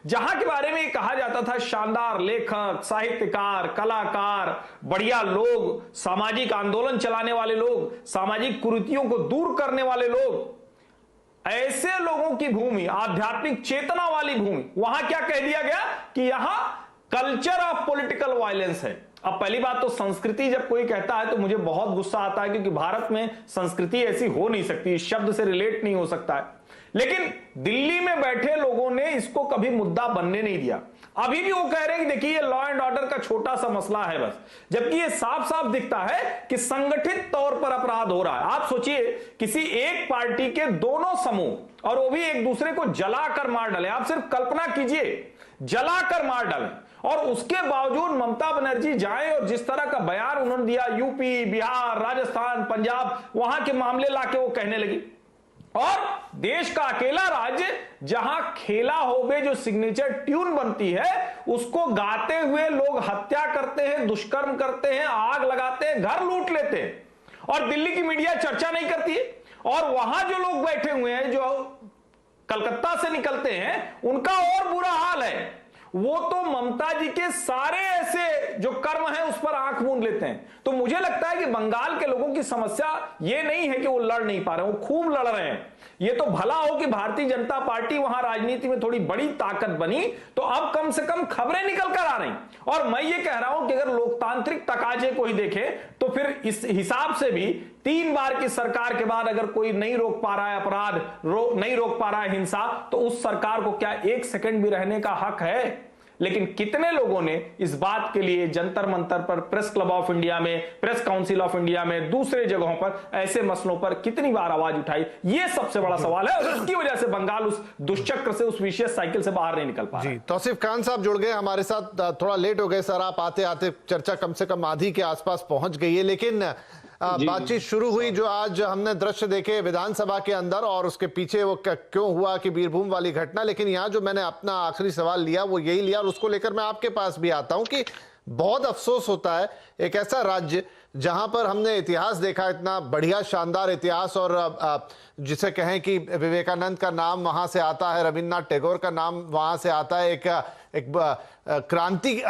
जहां के बारे में कहा जाता था शानदार लेखक, साहित्यकार, कलाकार, बढ़िया लोग, सामाजिक आंदोलन चलाने वाले लोग, सामाजिक कुरीतियों को दूर करने वाले लोग, ऐसे लोगों की भूमि, आध्यात्मिक चेतना वाली भूमि, वहां क्या कह दिया गया कि यहां कल्चर ऑफ पॉलिटिकल वायलेंस है। अब पहली बात तो संस्कृति जब कोई कहता है तो मुझे बहुत गुस्सा आता है, क्योंकि भारत में संस्कृति ऐसी हो नहीं सकती, इस शब्द से रिलेट नहीं हो सकता है। लेकिन दिल्ली में बैठे लोगों ने इसको कभी मुद्दा बनने नहीं दिया। अभी भी वो कह रहे हैं कि देखिए ये लॉ एंड ऑर्डर का छोटा सा मसला है बस, जबकि ये साफ साफ दिखता है कि संगठित तौर पर अपराध हो रहा है। आप सोचिए किसी एक पार्टी के दोनों समूह, और वो भी एक दूसरे को जलाकर मार डाले। आप सिर्फ कल्पना कीजिए, जलाकर मार डालें, और उसके बावजूद ममता बनर्जी जाए और जिस तरह का बयान उन्होंने दिया, यूपी, बिहार, राजस्थान, पंजाब, वहां के मामले लाके वो कहने लगी। और देश का अकेला राज्य जहां खेला होबे जो सिग्नेचर ट्यून बनती है, उसको गाते हुए लोग हत्या करते हैं, दुष्कर्म करते हैं, आग लगाते हैं, घर लूट लेते हैं, और दिल्ली की मीडिया चर्चा नहीं करती है। और वहां जो लोग बैठे हुए हैं, जो कलकत्ता से निकलते हैं, उनका और बुरा हाल है। वो तो ममता जी के सारे ऐसे जो कर्म हैं उस पर आंख मूंद लेते हैं। तो मुझे लगता है कि बंगाल के लोगों की समस्या ये नहीं है कि वो लड़ नहीं पा रहे, वो खूब लड़ रहे हैं। ये तो भला हो कि भारतीय जनता पार्टी वहां राजनीति में थोड़ी बड़ी ताकत बनी, तो अब कम से कम खबरें निकल कर आ रही। और मैं ये कह रहा हूं कि अगर लोकतांत्रिक तकाजे को ही देखें तो फिर इस हिसाब से भी 3 बार की सरकार के बाद अगर कोई नहीं रोक पा रहा है अपराध, नहीं रोक पा रहा है हिंसा, तो उस सरकार को क्या 1 सेकंड भी रहने का हक है? लेकिन कितने लोगों ने इस बात के लिए जंतर मंतर पर, प्रेस क्लब ऑफ इंडिया में, प्रेस काउंसिल ऑफ इंडिया में, दूसरे जगहों पर ऐसे मसलों पर कितनी बार आवाज उठाई? ये सबसे बड़ा सवाल है, और इसकी वजह से बंगाल उस दुष्चक्र से, उस विशेष साइकिल से बाहर नहीं निकल पा रहा। जी, तौसीफ खान साहब जुड़ गए हमारे साथ, थोड़ा लेट हो गए सर, आप आते आते चर्चा कम से कम आधी के आसपास पहुंच गई है। लेकिन बातचीत शुरू हुई जो आज हमने दृश्य देखे विधानसभा के अंदर, और उसके पीछे वो क्यों हुआ कि बीरभूम वाली घटना। लेकिन यहाँ जो मैंने अपना आखिरी सवाल लिया वो यही लिया, और उसको लेकर मैं आपके पास भी आता हूं कि बहुत अफसोस होता है एक ऐसा राज्य जहां पर हमने इतिहास देखा, इतना बढ़िया शानदार इतिहास, और जिसे कहें कि विवेकानंद का नाम वहां से आता है, रविन्द्रनाथ टैगोर का नाम वहां से आता है, एक क्रांति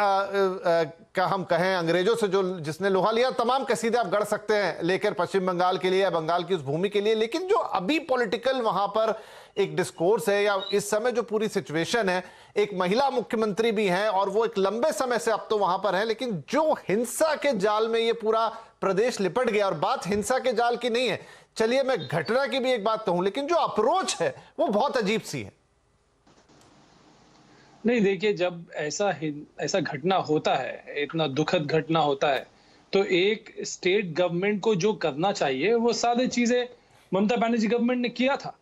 का हम कहें अंग्रेजों से जो जिसने लोहा लिया, तमाम कसीदे आप गढ़ सकते हैं लेकर पश्चिम बंगाल के लिए या बंगाल की उस भूमि के लिए। लेकिन जो अभी पॉलिटिकल वहां पर एक डिस्कोर्स है, या इस समय जो पूरी सिचुएशन है, एक महिला मुख्यमंत्री भी हैं और वो एक लंबे समय से अब तो वहां पर हैं, लेकिन जो हिंसा के जाल में ये पूरा प्रदेश लिपट गया, और बात हिंसा के जाल की नहीं है, चलिए मैं घटना की भी एक बात कहूं, लेकिन जो अप्रोच है वो बहुत अजीब सी है। नहीं, देखिए, जब ऐसा घटना होता है, इतना दुखद घटना होता है, तो एक स्टेट गवर्नमेंट को जो करना चाहिए वो सारी चीजें ममता बनर्जी गवर्नमेंट ने किया था।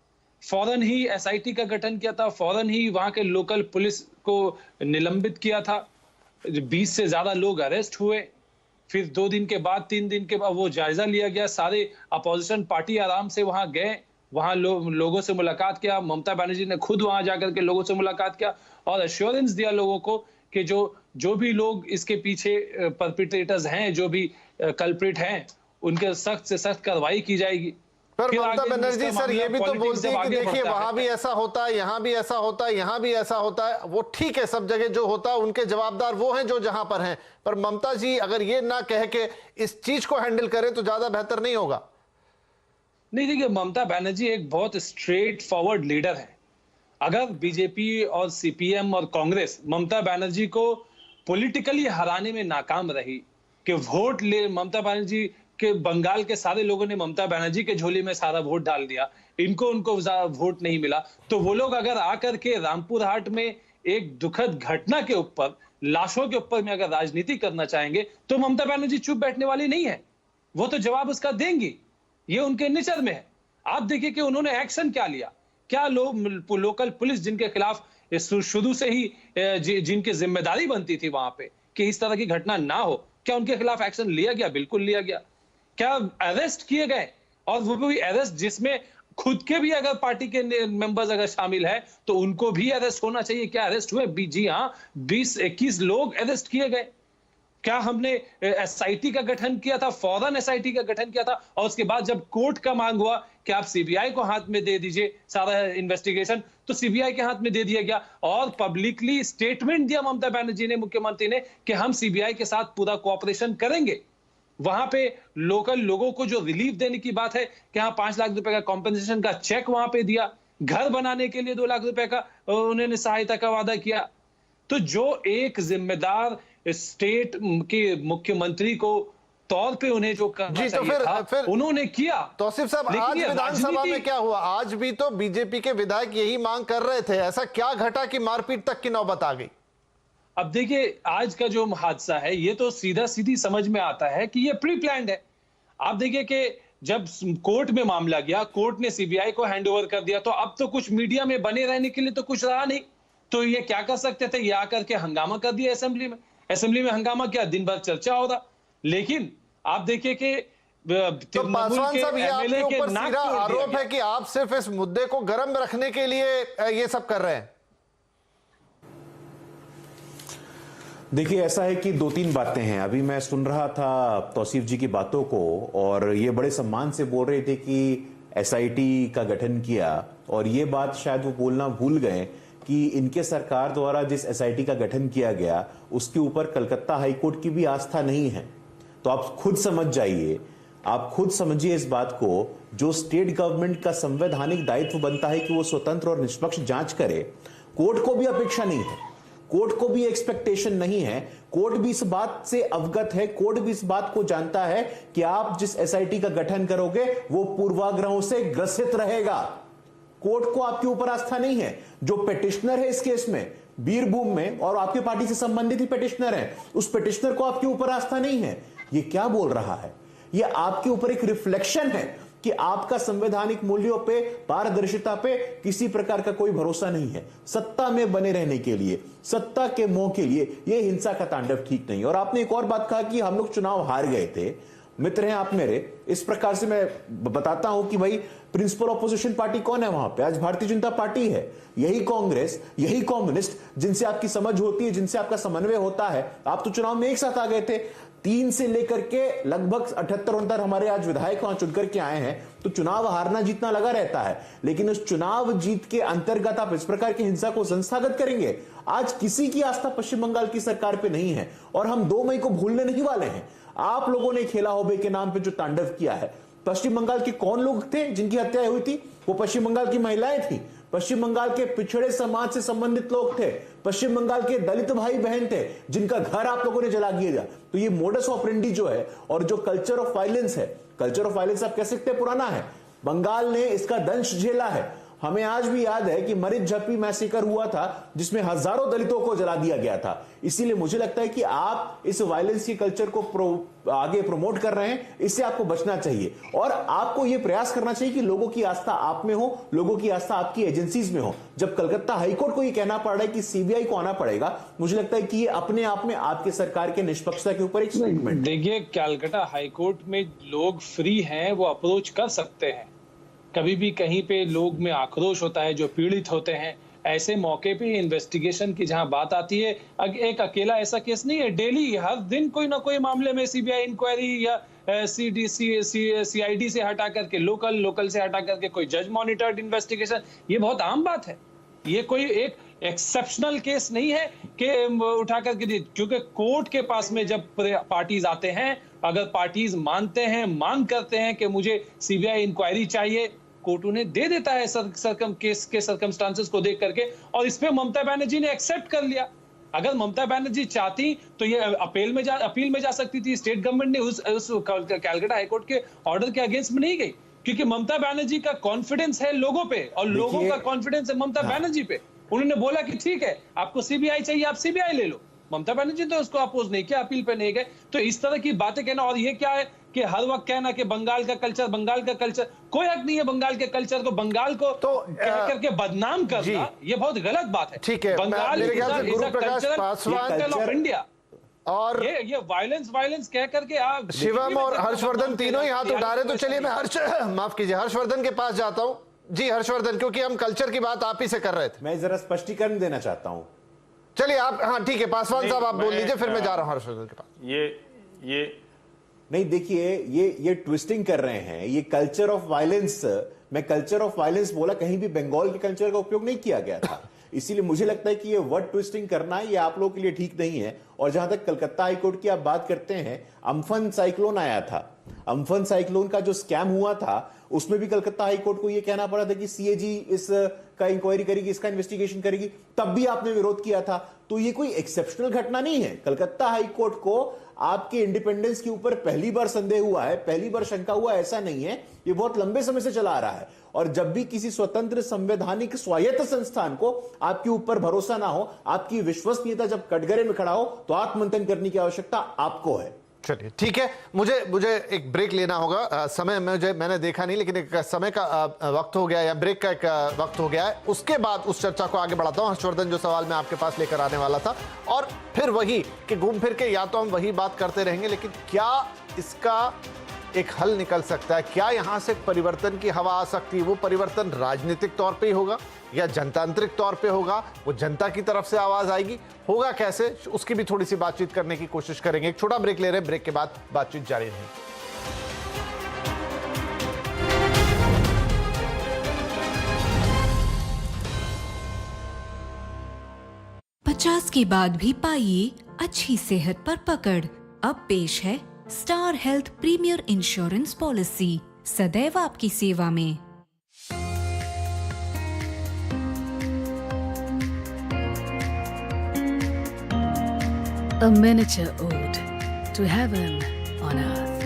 फौरन ही एसआईटी का गठन किया था, फौरन ही वहां के लोकल पुलिस को निलंबित किया था, 20 से ज्यादा लोग अरेस्ट हुए, फिर 2 दिन के बाद 3 दिन के बाद वो जायजा लिया गया, सारे अपोजिशन पार्टी आराम से वहां गए, वहां लोगों से मुलाकात किया, ममता बनर्जी ने खुद वहां जाकर के लोगों से मुलाकात किया और एश्योरेंस दिया लोगों को कि जो भी लोग इसके पीछे परपिट्रेटर्स हैं, जो भी कल्प्रिट हैं, उनके सख्त से सख्त कार्रवाई की जाएगी। पर ममता बनर्जी सर ये भी तो बोलती है कि देखिए वहां भी ऐसा होता है, यहां भी ऐसा होता है, यहां भी ऐसा होता है। वो ठीक है, सब जगह जो होता है उनके जवाबदार वो हैं जो जहां पर हैं, पर ममता जी अगर ये ना कह के इस चीज को हैंडल करें तो ज्यादा बेहतर नहीं होगा? नहीं, देखिए, ममता बनर्जी एक बहुत स्ट्रेट फॉरवर्ड लीडर है। अगर बीजेपी और सीपीएम और कांग्रेस ममता बनर्जी को पॉलिटिकली हराने में नाकाम रही, कि वोट ले, ममता बनर्जी के बंगाल के सारे लोगों ने ममता बनर्जी के झोली में सारा वोट डाल दिया, उनको वोट नहीं मिला, तो वो लोग अगर आकर के रामपुर हाट में एक दुखद घटना के ऊपर, लाशों के ऊपर में अगर राजनीति करना चाहेंगे तो ममता बनर्जी चुप बैठने वाली नहीं है, वो तो जवाब उसका देंगी, ये उनके नेचर में है। आप देखिए कि उन्होंने एक्शन क्या लिया, क्या लोकल पुलिस जिनके खिलाफ शुरू से ही जिनकी जिम्मेदारी बनती थी वहां पे कि इस तरह की घटना ना हो, क्या उनके खिलाफ एक्शन लिया गया? बिल्कुल लिया गया। क्या अरेस्ट किए गए? और वो भी अरेस्ट जिसमें खुद के भी अगर पार्टी के मेंबर्स अगर शामिल है तो उनको भी अरेस्ट होना चाहिए। क्या अरेस्ट हुए? जी हाँ, 20-21 लोग अरेस्ट किए गए। क्या हमने एसआईटी का गठन किया था? फौरन एसआईटी का गठन किया था, और उसके बाद जब कोर्ट का मांग हुआ कि आप सीबीआई को हाथ में दे दीजिए सारा इन्वेस्टिगेशन, तो सीबीआई के हाथ में दे दिया गया, और पब्लिकली स्टेटमेंट दिया ममता बनर्जी ने, मुख्यमंत्री ने, कि हम सीबीआई के साथ पूरा कोऑपरेशन करेंगे। वहां पे लोकल लोगों को जो रिलीफ देने की बात है कि हाँ 5 लाख रुपए का कॉम्पेंसेशन का चेक वहां पे दिया, घर बनाने के लिए 2 लाख रुपए का उन्होंने सहायता का वादा किया। तो जो एक जिम्मेदार स्टेट के मुख्यमंत्री को तौर पे उन्हें जो करना जी, तो चाहिए फिर उन्होंने किया। तौसीफ साहब, लेकिन आज ये विधानसभा राजनीति- में क्या हुआ? आज भी तो बीजेपी के विधायक यही मांग कर रहे थे। ऐसा क्या घटा कि मारपीट तक की नौबत आ गई? अब देखिए, आज का जो हादसा है ये तो सीधा सीधी समझ में आता है कि ये प्री प्लान्ड है। आप देखिए कि जब कोर्ट में मामला गया, कोर्ट ने सीबीआई को हैंडओवर कर दिया, तो अब तो कुछ मीडिया में बने रहने के लिए तो कुछ रहा नहीं। तो ये क्या कर सकते थे? ये आकर के हंगामा कर दिया असेंबली में। असेंबली में हंगामा क्या, दिन भर चर्चा हो रहा। लेकिन आप देखिए कि तो पासवान साहब, ये आपके ऊपर सीधा आरोप है कि आप सिर्फ इस मुद्दे को गर्म रखने के लिए ये सब कर रहे हैं। देखिए, ऐसा है कि 2-3 बातें हैं। अभी मैं सुन रहा था तौसीफ जी की बातों को, और ये बड़े सम्मान से बोल रहे थे कि एसआईटी का गठन किया, और ये बात शायद वो बोलना भूल गए कि इनके सरकार द्वारा जिस एसआईटी का गठन किया गया उसके ऊपर कलकत्ता हाईकोर्ट की भी आस्था नहीं है। तो आप खुद समझ जाइए, आप खुद समझिए इस बात को, जो स्टेट गवर्नमेंट का संवैधानिक दायित्व बनता है कि वो स्वतंत्र और निष्पक्ष जांच करे, कोर्ट को भी अपेक्षा नहीं है, कोर्ट को भी एक्सपेक्टेशन नहीं है। कोर्ट भी इस बात से अवगत है, कोर्ट भी इस बात को जानता है कि आप जिस एसआईटी का गठन करोगे वो पूर्वाग्रहों से ग्रसित रहेगा। कोर्ट को आपके ऊपर आस्था नहीं है। जो पिटिशनर है इस केस में बीरभूम में, और आपकी पार्टी से संबंधित ही पिटिशनर है, उस पिटिशनर को आपके ऊपर आस्था नहीं है। ये क्या बोल रहा है? ये आपके ऊपर एक रिफ्लेक्शन है कि आपका संवैधानिक मूल्यों पे, पारदर्शिता पे किसी प्रकार का कोई भरोसा नहीं है। सत्ता में बने रहने के लिए, सत्ता के मोह के लिए ये हिंसा का तांडव ठीक नहीं। और आपने एक और बात कहा कि हम लोग चुनाव हार गए थे। मित्र हैं आप मेरे, इस प्रकार से मैं बताता हूं कि भाई प्रिंसिपल ऑपोजिशन पार्टी कौन है वहां पे? आज भारतीय जनता पार्टी है। यही कांग्रेस, यही कम्युनिस्ट, जिनसे आपकी समझ होती है, जिनसे आपका समन्वय होता है। आप तो चुनाव में एक साथ आ गए थे। 3 से लेकर के लगभग 78-79 हमारे आज विधायक वहां चुन करके आए हैं। तो चुनाव हारना जीतना लगा रहता है, लेकिन उस चुनाव जीत के अंतर्गत आप इस प्रकार की हिंसा को संस्थागत करेंगे। आज किसी की आस्था पश्चिम बंगाल की सरकार पे नहीं है, और हम 2 मई को भूलने नहीं वाले हैं। आप लोगों ने खेला होबे के नाम पे जो तांडव किया है, पश्चिम बंगाल के कौन लोग थे जिनकी हत्याएं हुई थी? वो पश्चिम बंगाल की महिलाएं थी, पश्चिम बंगाल के पिछड़े समाज से संबंधित लोग थे, पश्चिम बंगाल के दलित भाई बहन थे, जिनका घर आप लोगों ने जला दिया। तो ये मोडस ऑपरेंडी जो है, और जो कल्चर ऑफ वायलेंस है, कल्चर ऑफ वायलेंस आप कह सकते हैं पुराना है, बंगाल ने इसका दंश झेला है। हमें आज भी याद है कि मरीज झप्पी मैसेकर हुआ था, जिसमें हजारों दलितों को जला दिया गया था। इसीलिए मुझे लगता है कि आप इस वायलेंस के कल्चर को आगे प्रमोट कर रहे हैं, इससे आपको बचना चाहिए। और आपको यह प्रयास करना चाहिए कि लोगों की आस्था आप में हो, लोगों की आस्था आपकी एजेंसीज में हो। जब कलकत्ता हाईकोर्ट को यह कहना पड़ रहा है कि सीबीआई को आना पड़ेगा, मुझे लगता है कि ये अपने आप में आपके सरकार के निष्पक्षता के ऊपर एक स्टेटमेंट। देखिए, कलकत्ता हाईकोर्ट में लोग फ्री हैं, वो अप्रोच कर सकते हैं। कभी भी कहीं पे लोग में आक्रोश होता है, जो पीड़ित होते हैं, ऐसे मौके पे इन्वेस्टिगेशन की जहां बात आती है, एक अकेला ऐसा केस नहीं है। डेली हर दिन कोई ना कोई मामले में सीबीआई इंक्वायरी या सीआईडी से हटा करके लोकल से हटा करके कोई जज मॉनिटर्ड इन्वेस्टिगेशन, ये बहुत आम बात है। ये कोई एक एक्सेप्शनल केस नहीं है कि उठा करके दी, क्योंकि कोर्ट के पास में जब पार्टीज आते हैं, अगर पार्टीज मानते हैं, मांग करते हैं कि मुझे सीबीआई इंक्वायरी चाहिए, कोर्ट उन्हें दे देता है केस के सर्कमस्टांसेस को देख करके। और इस पे ममता बनर्जी ने एक्सेप्ट कर लिया। अगर ममता बनर्जी चाहती तो ये अपील में जा सकती थी। स्टेट गवर्नमेंट ने उस कलकत्ता हाईकोर्ट के ऑर्डर के अगेंस्ट में नहीं गई, क्योंकि ममता बनर्जी का कॉन्फिडेंस है लोगों पे, और लोगों का कॉन्फिडेंस है ममता बनर्जी पे। उन्होंने बोला कि ठीक है, आपको सीबीआई चाहिए, आप सीबीआई ले लो। ममता बनर्जी तो उसको अपोज नहीं किया, अपील पे नहीं गए। तो इस तरह की बातें कहना, और ये क्या है कि हर वक्त कहना कि बंगाल का कल्चर, कोई हक नहीं है बंगाल के कल्चर को, बंगाल को तो कह करके बदनाम करना, ये बहुत गलत बात है। ठीक है, बंगाल मेरे ख्याल से गुरुप्रकाश पासवान ऑफ इंडिया, और ये वायलेंस कह करके आप शिवम और हर्षवर्धन तीनों ही हाथ उठा रहे। तो चलिए मैं माफ कीजिए, हर्षवर्धन के पास जाता हूं। जी हर्षवर्धन, क्योंकि हम कल्चर की बात आप ही से कर रहे थे, मैं जरा स्पष्टीकरण देना चाहता हूं। चलिए आप, हाँ ठीक है, पासवान साहब आप बोल लीजिए, फिर मैं जा रहा हूं हर्षवर्धन के पास। ये नहीं, देखिए, ये ट्विस्टिंग कर रहे हैं। ये कल्चर ऑफ वायलेंस, मैं कल्चर ऑफ वायलेंस बोला, कहीं भी बंगाल के कल्चर का उपयोग नहीं किया गया था। इसीलिए मुझे लगता है कि ये वर्ड ट्विस्टिंग करना ये आप लोगों के लिए ठीक नहीं है। और जहां तक कलकत्ता हाईकोर्ट की आप बात करते हैं, अम्फन साइक्लोन आया था। अम्फन साइक्लोन का जो स्कैम हुआ था, उसमें भी कलकत्ता हाई कोर्ट को यह कहना पड़ा था कि सीएजी इस का इंक्वायरी करेगी, इसका इन्वेस्टिगेशन करेगी, तब भी आपने विरोध किया था। तो ये कोई एक्सेप्शनल घटना नहीं है। कलकत्ता हाई कोर्ट को आपके इंडिपेंडेंस के ऊपर पहली बार संदेह हुआ है, पहली बार शंका हुआ, ऐसा नहीं है। ये बहुत लंबे समय से चला आ रहा है। और जब भी किसी स्वतंत्र संवैधानिक स्वायत्त संस्थान को आपके ऊपर भरोसा ना हो, आपकी विश्वसनीयता जब कटघरे में खड़ा हो, तो आत्ममंथन करने की आवश्यकता आपको है। चलिए ठीक है, मुझे एक ब्रेक लेना होगा। समय मैंने देखा नहीं, लेकिन एक समय का वक्त हो गया, या ब्रेक का एक वक्त हो गया है। उसके बाद उस चर्चा को आगे बढ़ाता हूं। हर्षवर्धन, जो सवाल मैं आपके पास लेकर आने वाला था, और फिर वही कि घूम फिर के या तो हम वही बात करते रहेंगे, लेकिन क्या इसका एक हल निकल सकता है? क्या यहां से परिवर्तन की हवा आ सकती है? वो परिवर्तन राजनीतिक तौर पे ही होगा या जनतांत्रिक तौर पे होगा? वो जनता की तरफ से आवाज आएगी? होगा कैसे? उसकी भी थोड़ी सी बातचीत करने की कोशिश करेंगे। एक छोटा ब्रेक ले रहे हैं, ब्रेक के बाद बातचीत जारी रहेगी। 50 के बाद भी पाइए अच्छी सेहत पर पकड़। अब पेश है Star Health premier insurance policy, सदैव आपकी सेवा में। A miniature ode to heaven on earth.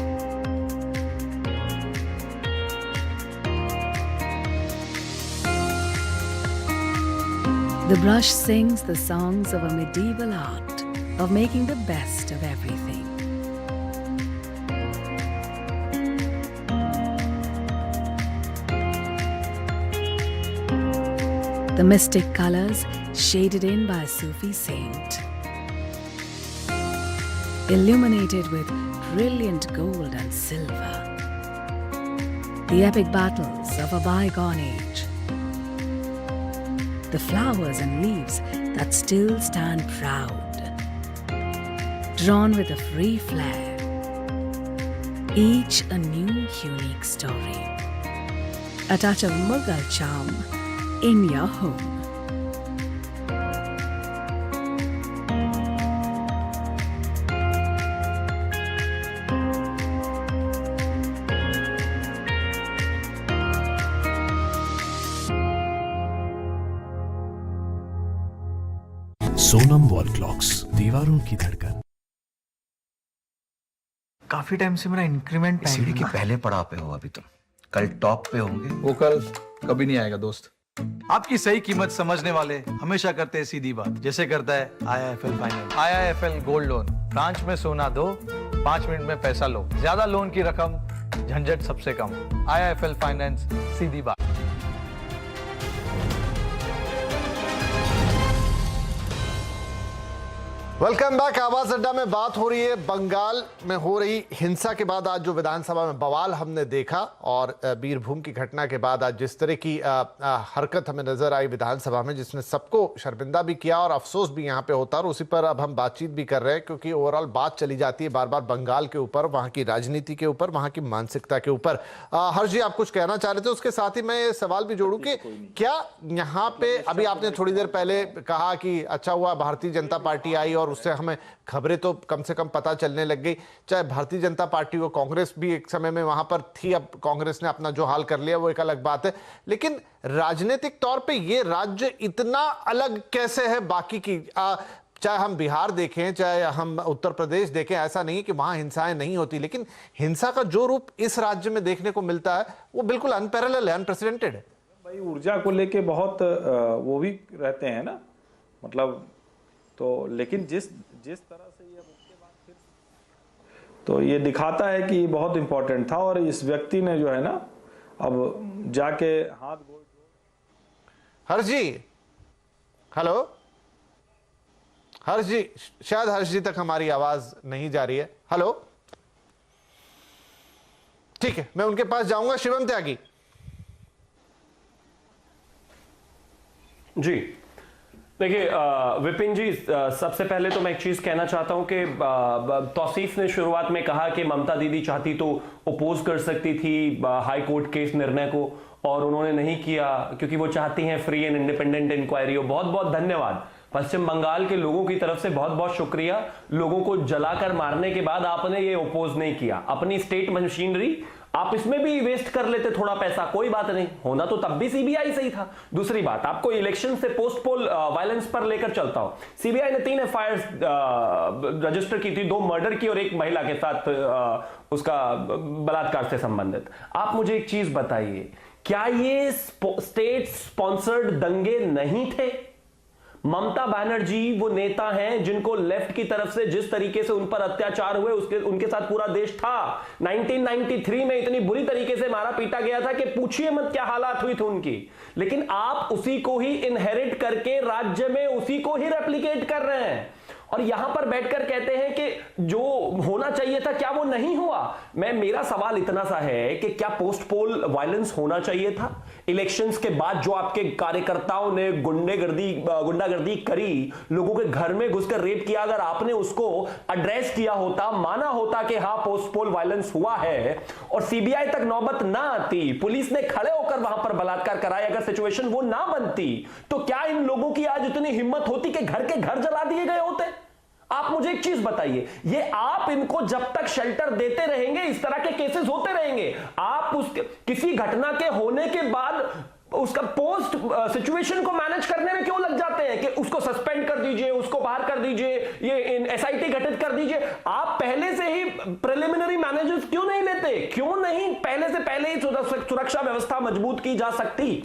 The brush sings the songs of a medieval art of making the best of everything. The mystic colors shaded in by a Sufi saint, illuminated with brilliant gold and silver. The epic battles of a bygone age. The flowers and leaves that still stand proud, drawn with a free flair. Each a new, unique story. A touch of Mughal charm in your home. Sonam wall clocks, दीवारों की धड़कन। काफी टाइम से मेरा इंक्रीमेंट सीढ़ी के पहले पड़ाव पे हो अभी तुम, कल टॉप पे होंगे। वो कल कभी नहीं आएगा दोस्त। आपकी सही कीमत समझने वाले हमेशा करते हैं सीधी बात, जैसे करता है IIFL finance. IIFL gold loan, branch में सोना दो, 5 मिनट में पैसा लो, ज्यादा लोन की रकम, झंझट सबसे कम। IIFL फाइनेंस, सीधी बात। Welcome back. आवाज अड्डा में बात हो रही है बंगाल में हो रही हिंसा के बाद आज जो विधानसभा में बवाल हमने देखा, और बीरभूम की घटना के बाद आज जिस तरह की हरकत हमें नजर आई विधानसभा में, जिसने सबको शर्मिंदा भी किया और अफसोस भी यहाँ पे होता है, और उसी पर अब हम बातचीत भी कर रहे हैं, क्योंकि ओवरऑल बात चली जाती है बार बार बंगाल के ऊपर, वहाँ की राजनीति के ऊपर, वहाँ की मानसिकता के ऊपर। हर्ष जी, आप कुछ कहना चाह रहे थे, उसके साथ ही मैं ये सवाल भी जोड़ूं कि क्या यहाँ पे, अभी आपने थोड़ी देर पहले कहा कि अच्छा हुआ भारतीय जनता पार्टी आई और उससे हमें खबरें तो कम से कम पता चलने लग गई, चाहे भारतीय जनता पार्टी हो, कांग्रेस भी एक समय में वहां पर थी, अब कांग्रेस ने अपना जो हाल कर लिया वो एक अलग बात है, लेकिन राजनीतिक तौर पे ये राज्य इतना अलग कैसे है बाकी की? चाहे हम बिहार देखें, चाहे हम उत्तर प्रदेश देखें, ऐसा नहीं है कि वहां हिंसाएं नहीं होती, लेकिन हिंसा का जो रूप इस राज्य में देखने को मिलता है वो बिल्कुल अनपैरेलल है, अनप्रेसिडेंटेड है। भाई ऊर्जा को लेके बहुत वो भी रहते हैं ना, मतलब तो, लेकिन जिस तरह से ये उसके बाद फिर तो ये दिखाता है कि ये बहुत इंपॉर्टेंट था, और इस व्यक्ति ने जो है ना अब जाके हाथ गोल। हर्ष जी, हेलो हर्ष जी, शायद हर्ष जी तक हमारी आवाज नहीं जा रही है। हेलो, ठीक है, मैं उनके पास जाऊंगा। शिवम त्यागी जी, देखिए विपिन जी, सबसे पहले तो मैं एक चीज कहना चाहता हूं कि तौसीफ ने शुरुआत में कहा कि ममता दीदी चाहती तो अपोज कर सकती थी हाई कोर्ट के इस निर्णय को, और उन्होंने नहीं किया क्योंकि वो चाहती हैं फ्री एंड इंडिपेंडेंट इंक्वायरी। बहुत बहुत धन्यवाद पश्चिम बंगाल के लोगों की तरफ से, बहुत बहुत शुक्रिया। लोगों को जलाकर मारने के बाद आपने ये अपोज नहीं किया, अपनी स्टेट मशीनरी आप इसमें भी वेस्ट कर लेते थोड़ा पैसा, कोई बात नहीं, होना तो तब भी सीबीआई से ही था। दूसरी बात, आपको इलेक्शन से पोस्ट पोल वायलेंस पर लेकर चलता हूं। सीबीआई ने 3 एफआईआर रजिस्टर की थी, 2 मर्डर की और 1 महिला के साथ उसका बलात्कार से संबंधित। आप मुझे एक चीज बताइए, क्या ये स्टेट स्पॉन्सर्ड दंगे नहीं थे? ममता बनर्जी वो नेता हैं जिनको लेफ्ट की तरफ से जिस तरीके से उन पर अत्याचार हुए उनके साथ पूरा देश था। 1993 में इतनी बुरी तरीके से मारा पीटा गया था कि पूछिए मत क्या हालात हुई थी उनकी। लेकिन आप उसी को ही इनहेरिट करके राज्य में उसी को ही रेप्लिकेट कर रहे हैं और यहां पर बैठकर कहते हैं कि जो होना चाहिए था क्या वो नहीं हुआ। मेरा सवाल इतना सा है कि क्या पोस्ट पोल वायलेंस होना चाहिए था? इलेक्शंस के बाद जो आपके कार्यकर्ताओं ने गुंडागर्दी करी, लोगों के घर में घुसकर रेप किया, अगर आपने उसको एड्रेस किया होता, माना होता कि हाँ पोस्ट पोल वायलेंस हुआ है और सीबीआई तक नौबत ना आती, पुलिस ने खड़े होकर वहां पर बलात्कार कराया, अगर सिचुएशन वो ना बनती, तो क्या इन लोगों की आज इतनी हिम्मत होती कि घर के घर जला दिए गए होते? आप मुझे एक चीज बताइए, ये आप इनको जब तक शेल्टर देते रहेंगे इस तरह के केसेस होते रहेंगे। आप किसी घटना के होने के बाद उसका पोस्ट सिचुएशन को मैनेज करने में क्यों लग जाते हैं कि उसको सस्पेंड कर दीजिए, उसको बाहर कर दीजिए, ये एसआईटी गठित कर दीजिए। आप पहले से ही प्रिलिमिनरी मैनेजर्स क्यों नहीं लेते? क्यों नहीं पहले से पहले ही सुरक्षा व्यवस्था मजबूत की जा सकती?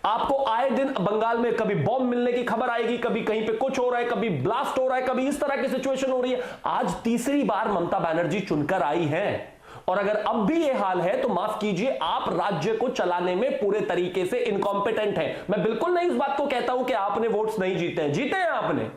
आपको आए दिन बंगाल में कभी बॉम्ब मिलने की खबर आएगी, कभी कहीं पे कुछ हो रहा है, कभी ब्लास्ट हो रहा है, कभी इस तरह की सिचुएशन हो रही है। आज तीसरी बार ममता बनर्जी चुनकर आई हैं और अगर अब भी ये हाल है तो माफ कीजिए, आप राज्य को चलाने में पूरे तरीके से इनकॉम्पिटेंट हैं। मैं बिल्कुल नहीं इस बात को कहता हूं कि आपने वोट्स नहीं जीते हैं, जीते हैं आपने,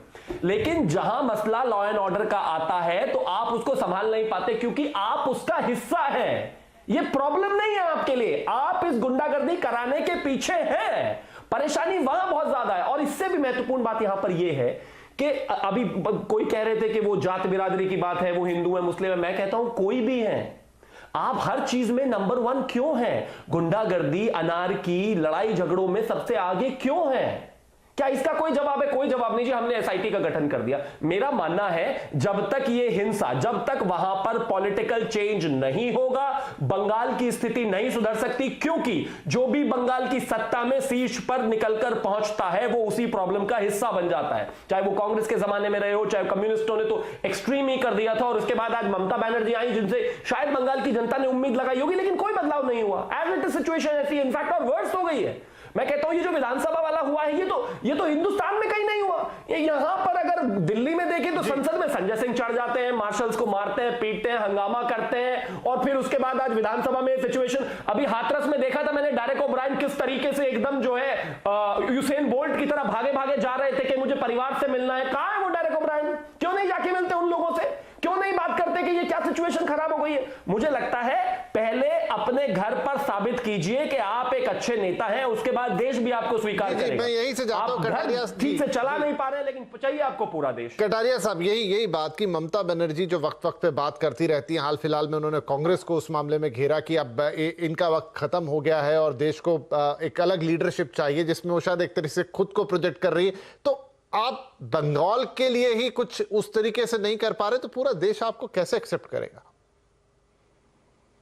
लेकिन जहां मसला लॉ एंड ऑर्डर का आता है तो आप उसको संभाल नहीं पाते क्योंकि आप उसका हिस्सा हैं। ये प्रॉब्लम नहीं है आपके लिए, आप इस गुंडागर्दी कराने के पीछे हैं। परेशानी वहां बहुत ज्यादा है। और इससे भी महत्वपूर्ण बात यहां पर यह है कि अभी कोई कह रहे थे कि वो जात बिरादरी की बात है, वो हिंदू है, मुस्लिम है। मैं कहता हूं कोई भी है, आप हर चीज में नंबर 1 क्यों हैं? गुंडागर्दी, अनारकी, लड़ाई झगड़ों में सबसे आगे क्यों हैं? क्या इसका कोई जवाब है? कोई जवाब नहीं जी, हमने एसआईटी का गठन कर दिया। मेरा मानना है जब तक ये हिंसा, जब तक वहां पर पॉलिटिकल चेंज नहीं होगा, बंगाल की स्थिति नहीं सुधर सकती, क्योंकि जो भी बंगाल की सत्ता में शीर्ष पर निकलकर पहुंचता है वो उसी प्रॉब्लम का हिस्सा बन जाता है। चाहे वो कांग्रेस के जमाने में रहे हो, चाहे कम्युनिस्टों ने तो एक्सट्रीम ही कर दिया था और उसके बाद आज ममता बनर्जी आई जिनसे शायद बंगाल की जनता ने उम्मीद लगाई होगी, लेकिन कोई बदलाव नहीं हुआ। एज इट इज सिचुएशन ऐसी है, इनफैक्ट और वर्स हो गई है। मैं कहता हूं ये जो विधानसभा वाला हुआ है ये तो हिंदुस्तान में कहीं नहीं हुआ। ये यहां पर अगर दिल्ली में देखें तो संसद में संजय सिंह चढ़ जाते हैं, मार्शल्स को मारते हैं, पीटते हैं, हंगामा करते हैं और फिर उसके बाद आज विधानसभा में सिचुएशन, अभी हाथरस में देखा था मैंने डेरेक ओब्रायन किस तरीके से एकदम जो है यूसेन बोल्ट की तरह भागे भागे जा रहे थे कि मुझे परिवार से मिलना है। कहां है वो डेरेक ओब्रायन? क्यों नहीं जाके मिलते उन लोगों से? क्यों नहीं बात करते कि ये क्या सिचुएशन खराब हो गई है? मुझे लगता है पहले अपने घर पर साबित कीजिए कि आप एक अच्छे नेता हैं, उसके बाद देश भी आपको स्वीकार करेगा। मैं यहीं से जाता हूं, कटारिया ठीक से चला नहीं पा रहे लेकिन चाहिए आपको पूरा देश। कटारिया साहब, यही बात की ममता बनर्जी जो वक्त वक्त पे बात करती रहती हैं, हाल फिलहाल में उन्होंने कांग्रेस को उस मामले में घेरा कि अब इनका वक्त खत्म हो गया है और देश को एक अलग लीडरशिप चाहिए जिसमें वो शायद एक तरीके से खुद को प्रोजेक्ट कर रही है। तो आप बंगाल के लिए ही कुछ उस तरीके से नहीं कर पा रहे तो पूरा देश आपको कैसे एक्सेप्ट करेगा?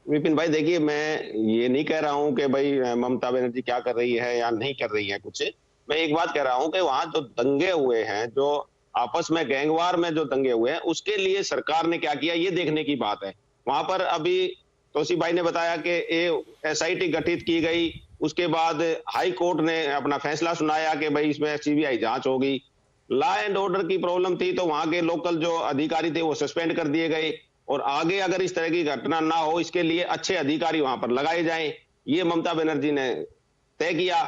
विपिन भाई देखिए, मैं ये नहीं कह रहा हूं कि भाई ममता बनर्जी क्या कर रही है या नहीं कर रही है कुछ। मैं एक बात कह रहा हूं कि वहां जो दंगे हुए हैं, जो आपस में गैंगवार में जो दंगे हुए हैं, उसके लिए सरकार ने क्या किया ये देखने की बात है। वहां पर अभी तोसी भाई ने बताया कि एसआईटी गठित की गई, उसके बाद हाई कोर्ट ने अपना फैसला सुनाया कि भाई इसमें सीबीआई जांच होगी। लॉ एंड ऑर्डर की प्रॉब्लम थी तो वहां के लोकल जो अधिकारी थे वो सस्पेंड कर दिए गए और आगे अगर इस तरह की घटना ना हो इसके लिए अच्छे अधिकारी वहां पर लगाए जाएं, ये ममता बनर्जी ने तय किया।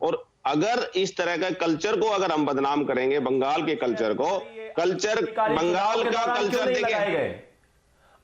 और अगर इस तरह का कल्चर को अगर हम बदनाम करेंगे, बंगाल के कल्चर को, बंगाल का कल्चर देखिए,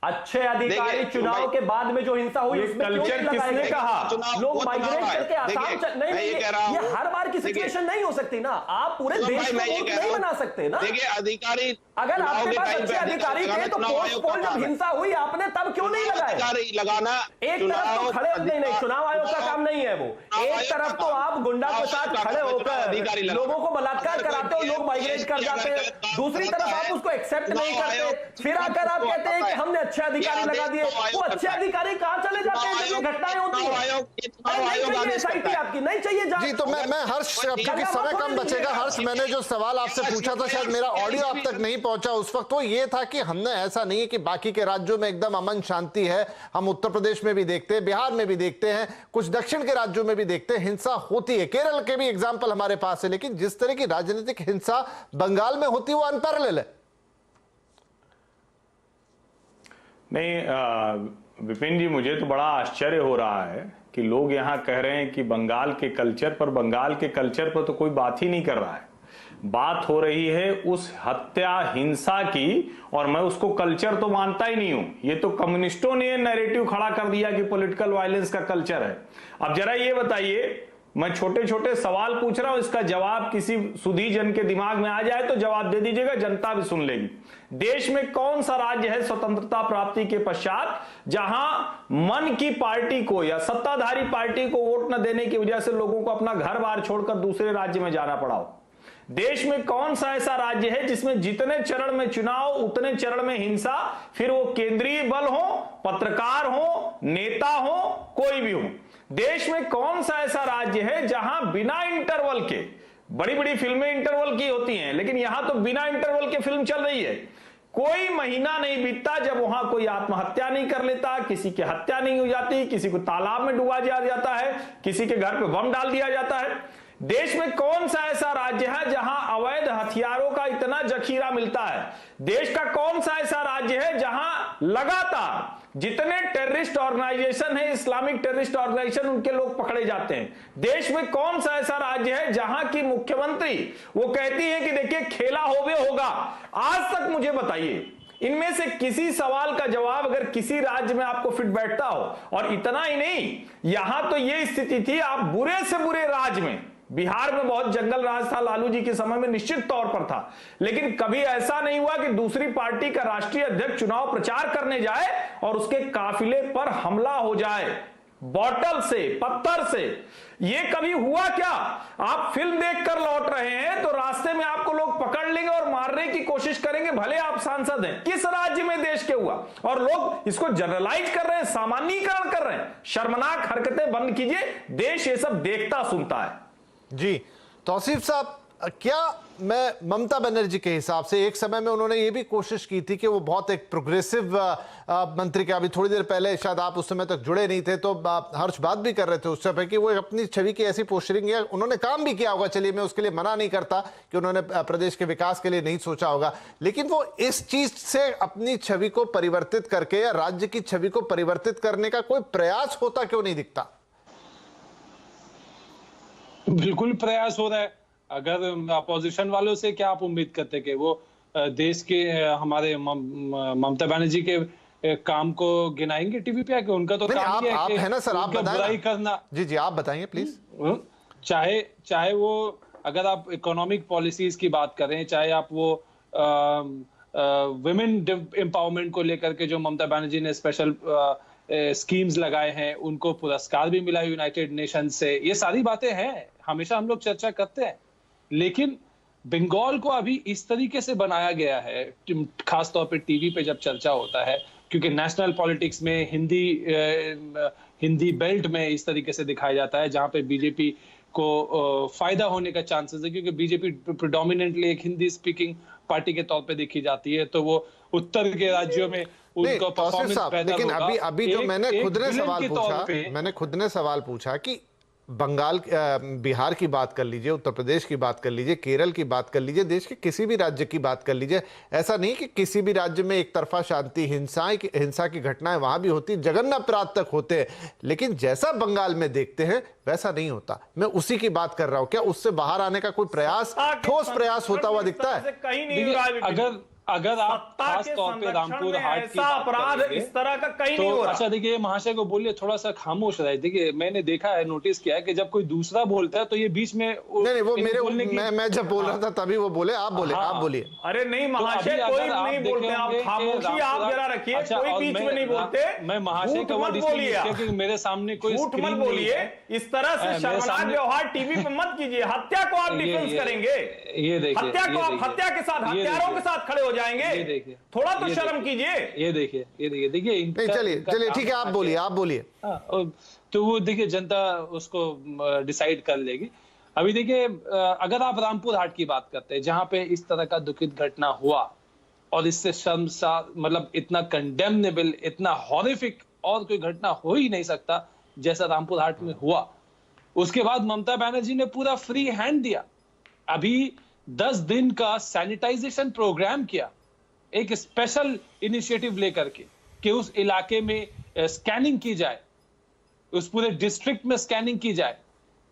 अच्छे अधिकारी चुनाव के बाद में जो हिंसा हुई उसमें कल्चर किसने कहा? लोग माइग्रेट करके आसाम नहीं, ये हर बार की की सिचुएशन नहीं हो सकती ना, आप पूरे देश को मूर्ख नहीं बना सकते ना। देखिए अधिकारी, अगर आपके पास अच्छे अधिकारी थे तो पोल जब हिंसा हुई आपने तब क्यों नहीं लगाए? लगाना एक तरफ तो खड़े नहीं, चुनाव आयोग का काम नहीं है वो। एक तरफ तो आप गुंडा के साथ खड़े होकर लोगों को बलात्कार कराते हो, लोग माइग्रेट कर जाते हैं, दूसरी तरफ आप उसको एक्सेप्ट नहीं करते, फिर आकर आप कहते हैं कि हमने अच्छे अधिकारी लगा दिए। वो अच्छे अधिकारी कहां चले जाते हैं जब ये घटनाएं होती है? एसआईटी आपकी नहीं चाहिए जी। तो मैं हर्ष, क्योंकि समय कम बचेगा, हर्ष मैंने जो सवाल आपसे पूछा था शायद मेरा ऑडियो आप तक नहीं पहुंचा उस वक्त, तो ये था कि हमने ऐसा नहीं है कि बाकी के राज्यों में एकदम अमन शांति है, हम उत्तर प्रदेश में भी देखते हैं, बिहार में भी देखते हैं, कुछ दक्षिण के राज्यों में भी देखते हैं हिंसा होती है, केरल के भी एग्जाम्पल हमारे पास है, लेकिन जिस तरह की राजनीतिक हिंसा बंगाल में होती है वो अनपैरेलल है। नहीं विपिन जी, मुझे तो बड़ा आश्चर्य हो रहा है कि लोग यहाँ कह रहे हैं कि बंगाल के कल्चर पर तो कोई बात ही नहीं कर रहा है। बात हो रही है उस हत्या हिंसा की, और मैं उसको कल्चर तो मानता ही नहीं हूं। ये तो कम्युनिस्टों ने नैरेटिव खड़ा कर दिया कि पॉलिटिकल वायलेंस का कल्चर है। अब जरा ये बताइए, मैं छोटे छोटे सवाल पूछ रहा हूं, इसका जवाब किसी सुधी जन के दिमाग में आ जाए तो जवाब दे दीजिएगा, जनता भी सुन लेगी। देश में कौन सा राज्य है स्वतंत्रता प्राप्ति के पश्चात जहां मन की पार्टी को या सत्ताधारी पार्टी को वोट न देने की वजह से लोगों को अपना घर बार छोड़कर दूसरे राज्य में जाना पड़ा हो? देश में कौन सा ऐसा राज्य है जिसमें जितने चरण में चुनाव उतने चरण में हिंसा, फिर वो केंद्रीय बल हो, पत्रकार हो, नेता हो, कोई भी हो? देश में कौन सा ऐसा राज्य है जहां बिना इंटरवल के, बड़ी बड़ी फिल्में इंटरवल की होती हैं, लेकिन यहां तो बिना इंटरवल के फिल्म चल रही है, कोई महीना नहीं बीतता जब वहां कोई आत्महत्या नहीं कर लेता, किसी की हत्या नहीं हो जाती, किसी को तालाब में डुबा दिया जाता है, किसी के घर पे बम डाल दिया जाता है। देश में कौन सा ऐसा राज्य है जहां अवैध हथियारों का इतना जखीरा मिलता है? देश का कौन सा ऐसा राज्य है जहां लगातार जितने टेररिस्ट ऑर्गेनाइजेशन है, इस्लामिक टेररिस्ट ऑर्गेनाइजेशन, उनके लोग पकड़े जाते हैं? देश में कौन सा ऐसा राज्य है जहां की मुख्यमंत्री वो कहती है कि देखिए खेला होगा? आज तक मुझे बताइए इनमें से किसी सवाल का जवाब अगर किसी राज्य में आपको फिट बैठता हो। और इतना ही नहीं, यहां तो ये स्थिति थी, आप बुरे से बुरे राज्य में, बिहार में बहुत जंगल राज था लालू जी के समय में, निश्चित तौर पर था, लेकिन कभी ऐसा नहीं हुआ कि दूसरी पार्टी का राष्ट्रीय अध्यक्ष चुनाव प्रचार करने जाए और उसके काफिले पर हमला हो जाए, बॉटल से, पत्थर से। ये कभी हुआ क्या? आप फिल्म देखकर लौट रहे हैं तो रास्ते में आपको लोग पकड़ लेंगे और मारने की कोशिश करेंगे, भले आप सांसद हैं। किस राज्य में देश के हुआ? और लोग इसको जनरलाइज कर रहे हैं, सामान्यीकरण कर रहे हैं। शर्मनाक हरकतें बंद कीजिए, देश ये सब देखता सुनता है। जी तौसीफ साहब, क्या मैं ममता बनर्जी के हिसाब से एक समय में उन्होंने ये भी कोशिश की थी कि वो बहुत एक प्रोग्रेसिव मंत्री के, अभी थोड़ी देर पहले शायद आप उस समय तक जुड़े नहीं थे तो हर्ष बात भी कर रहे थे उस समय कि वो अपनी छवि की ऐसी पोस्टरिंग है, उन्होंने काम भी किया होगा, चलिए मैं उसके लिए मना नहीं करता कि उन्होंने प्रदेश के विकास के लिए नहीं सोचा होगा, लेकिन वो इस चीज से अपनी छवि को परिवर्तित करके या राज्य की छवि को परिवर्तित करने का कोई प्रयास होता क्यों नहीं दिखता? बिल्कुल प्रयास हो रहा है। अगर अपोजिशन वालों से क्या आप उम्मीद करते कि वो देश के हमारे ममता बनर्जी के काम को गिनाएंगे टीवी पे आके? उनका तो काम ही है कि है ना सर, आप बुराई करना। जी जी आप बताइए प्लीज। चाहे वो अगर आप इकोनॉमिक पॉलिसीज की बात करें, चाहे आप वो विमेन एम्पावरमेंट को लेकर के जो ममता बनर्जी ने स्पेशल स्कीम्स लगाए हैं, उनको पुरस्कार भी मिला यूनाइटेड नेशन से, ये सारी बातें हैं, हमेशा हम लोग चर्चा करते हैं। लेकिन बंगाल को अभी इस तरीके से बनाया गया है, खासतौर पे टीवी पे जब चर्चा होता है, क्योंकि नेशनल पॉलिटिक्स में हिंदी बेल्ट में इस तरीके से दिखाया जाता है जहां पे बीजेपी को फायदा होने का चांसेस है, क्योंकि बीजेपी प्रेडोमिनेंटली एक हिंदी स्पीकिंग पार्टी के तौर पे देखी जाती है, तो वो उत्तर के राज्यों में उनको परफॉर्मेंस बेहतर लेकिन होगा। अभी जो मैंने खुद ने सवाल पूछा कि बंगाल, बिहार की बात कर लीजिए, उत्तर प्रदेश की बात कर लीजिए, केरल की बात कर लीजिए, देश के किसी भी राज्य की बात कर लीजिए, ऐसा नहीं कि किसी भी राज्य में एक तरफा शांति, हिंसा की घटनाएं वहां भी होती, जघन्य अपराध तक होते हैं, लेकिन जैसा बंगाल में देखते हैं वैसा नहीं होता। मैं उसी की बात कर रहा हूं। क्या उससे बाहर आने का कोई प्रयास, ठोस प्रयास होता हुआ दिखता है? अगर अगर आप सत्ता खास के तौर पे संरक्षण रामपुर में हाट की ऐसा बात अपराध करेंगे, इस तरह का कहीं तो नहीं हो रहा। अच्छा देखिए, महाशय को बोलिए थोड़ा सा खामोश रहे। देखिए मैंने देखा है, नोटिस किया है कि जब कोई दूसरा बोलता है तो ये बीच में नहीं वो मेरे मैं जब बोल रहा था तभी वो बोले, आप बोले, आप बोलिए। अरे नहीं तो महाशय, अभी कोई अगर आप नहीं बोलते, आप देखेंगे कि खामोशी आप जरा रखिए। अच्छा, कोई और बीच में नहीं बोलते। मैं महाशय झूठ का मत वर्ड इसलिए बोलिए, यूज किया क्योंकि मेरे सामने कोई झूठ मत स्क्रीन नहीं बोलिए। है। इस तरह से मेरे शर्मनाक सामने- व्यवहार टीवी पे मत कीजिए। हत्या को आप डिफेंस करेंगे, ये देखिए, हत्या को ये आप देखिए, हत्या के साथ, ये हत्यारों देखिए, के साथ खड़े हो जाएंगे। ये देखिए, थोड़ा तो ये शर्म देखिए, कीजिए। ये देखिए, ये देखिए, देखिए नहीं चलिए ठीक है, आप बोलिए, आप बोलिए। तो वो देखिए जनता उसको डिसाइड कर लेगी। अभी देखिए अगर आप रामपुर हाट की बात करते हैं जहां पे इस तरह का दुखित घटना हुआ और इससे शर्मसार, मतलब इतना कंडेमनेबल, इतना हॉरिफिक और कोई घटना हो ही नहीं सकता जैसा रामपुर हाट में हुआ। उसके बाद ममता बनर्जी ने पूरा फ्री हैंड दिया। अभी 10 दिन का सैनिटाइजेशन प्रोग्राम किया, एक स्पेशल इनिशिएटिव लेकर के कि उस इलाके में स्कैनिंग की जाए, उस पूरे डिस्ट्रिक्ट में स्कैनिंग की जाए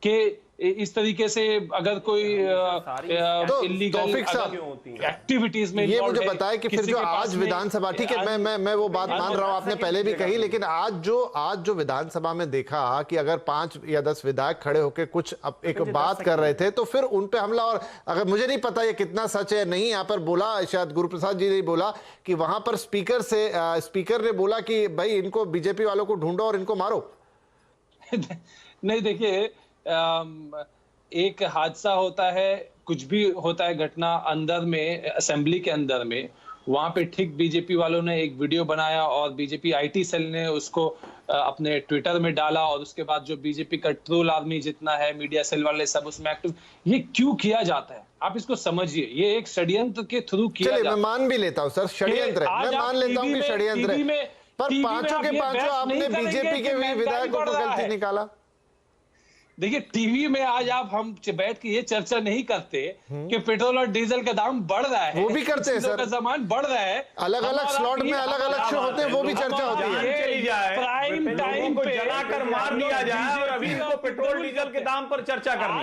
कि इस तरीके से अगर कोई इलीगल एक्टिविटीज में ये मुझे बताया कि फिर जो आज विधानसभा, ठीक है मैं वो बात मान रहा हूं, आपने पहले भी कही, लेकिन आज जो विधानसभा में देखा कि अगर 5 या 10 विधायक खड़े होकर कुछ एक बात कर रहे थे तो फिर उन पे हमला। और अगर मुझे नहीं पता ये कितना सच है नहीं, यहाँ पर बोला शायद गुरु प्रसाद जी ने बोला कि वहां पर स्पीकर ने बोला कि भाई इनको बीजेपी वालों को ढूंढो और इनको मारो। नहीं देखिए, एक हादसा होता है, कुछ भी होता है घटना अंदर में, असेंबली के अंदर में, वहां पे ठीक बीजेपी वालों ने एक वीडियो बनाया और बीजेपी आईटी सेल ने उसको अपने ट्विटर में डाला और उसके बाद जो बीजेपी का ट्रोल आर्मी जितना है, मीडिया सेल वाले सब उसमें एक्टिव। ये क्यों किया जाता है आप इसको समझिए, ये एक षड्यंत्र के थ्रू किया जाता है। मैं मान भी लेता हूँ सर, षड्यंत्र है, मैं मान लेता हूँ कि षड्यंत्र है, पर पांचों के पांचों आपने बीजेपी के विधायकों को गलती निकाला। देखिए टीवी में आज आप हम बैठ के ये चर्चा नहीं करते कि पेट्रोल और डीजल का दाम बढ़ रहा है, वो भी करते हैं सर, सामान बढ़ रहा है, अलग अलग स्लॉट में अलग अलग शो होते हैं, वो भी चर्चा होती है। चली जाए, प्राइम टाइम को पे जलाकर मार दिया जाए और अभी को पेट्रोल डीजल के दाम पर चर्चा करनी।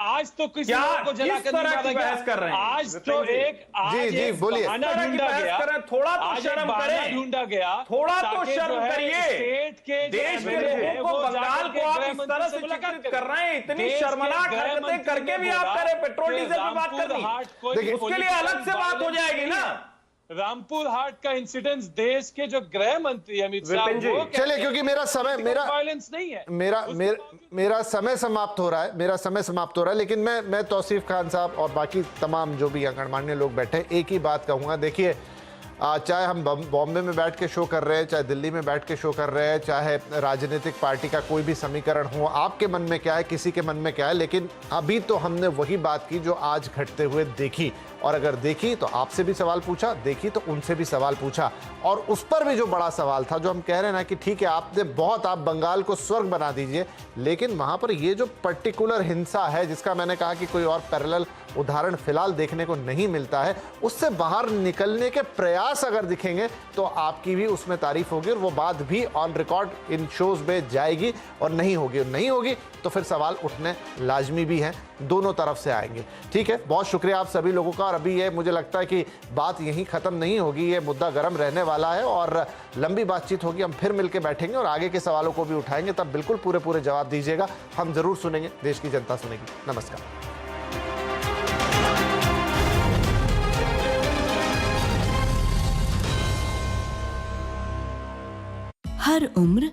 आज तो किसी को जलाकर नहीं मारा गया, बहस कर रहे हैं आज तो एक जी बोलिए, ढूंढा गया, थोड़ा तो शर्म करें, ढूंढा गया, थोड़ा तो शर्म करिए। स्टेट के देश के लोगों को, बंगाल को आप इस तरह से चित्रित कर रहे हैं, इतनी शर्मनाक हरकतें करके भी आप करें पेट्रोल डीजल की बात करनी, उसके लिए अलग से बात हो जाएगी ना। रामपुर हाट का इंसिडेंट देश के जो गृह मंत्री अमित शाह, चलिए क्योंकि मेरा समय वायलेंस नहीं है, मेरा समय समाप्त हो रहा है, लेकिन मैं तौसीफ खान साहब और बाकी तमाम जो भी गणमान्य लोग बैठे हैं, एक ही बात कहूंगा। देखिए चाहे हम बॉम्बे में बैठ के शो कर रहे हैं, चाहे दिल्ली में बैठ के शो कर रहे हैं, चाहे राजनीतिक पार्टी का कोई भी समीकरण हो, आपके मन में क्या है, किसी के मन में क्या है, लेकिन अभी तो हमने वही बात की जो आज घटते हुए देखी। और अगर देखी तो आपसे भी सवाल पूछा, देखी तो उनसे भी सवाल पूछा, और उस पर भी जो बड़ा सवाल था, जो हम कह रहे हैं ना कि ठीक है आप बंगाल को स्वर्ग बना दीजिए, लेकिन वहां पर ये जो पर्टिकुलर हिंसा है जिसका मैंने कहा कि कोई और पैरेलल उदाहरण फिलहाल देखने को नहीं मिलता है, उससे बाहर निकलने के प्रयास अगर दिखेंगे तो आपकी भी उसमें तारीफ होगी और वो बात भी ऑन रिकॉर्ड इन शोज में जाएगी। और नहीं होगी तो फिर सवाल उठने लाजमी भी हैं, दोनों तरफ से आएंगे। ठीक है, बहुत शुक्रिया आप सभी लोगों का। और अभी ये मुझे लगता है कि बात यहीं खत्म नहीं होगी, ये मुद्दा गर्म रहने वाला है और लंबी बातचीत होगी। हम फिर मिलकर बैठेंगे और आगे के सवालों को भी उठाएंगे, तब बिल्कुल पूरे जवाब दीजिएगा, हम जरूर सुनेंगे, देश की जनता सुनेगी। नमस्कार। हर उम्र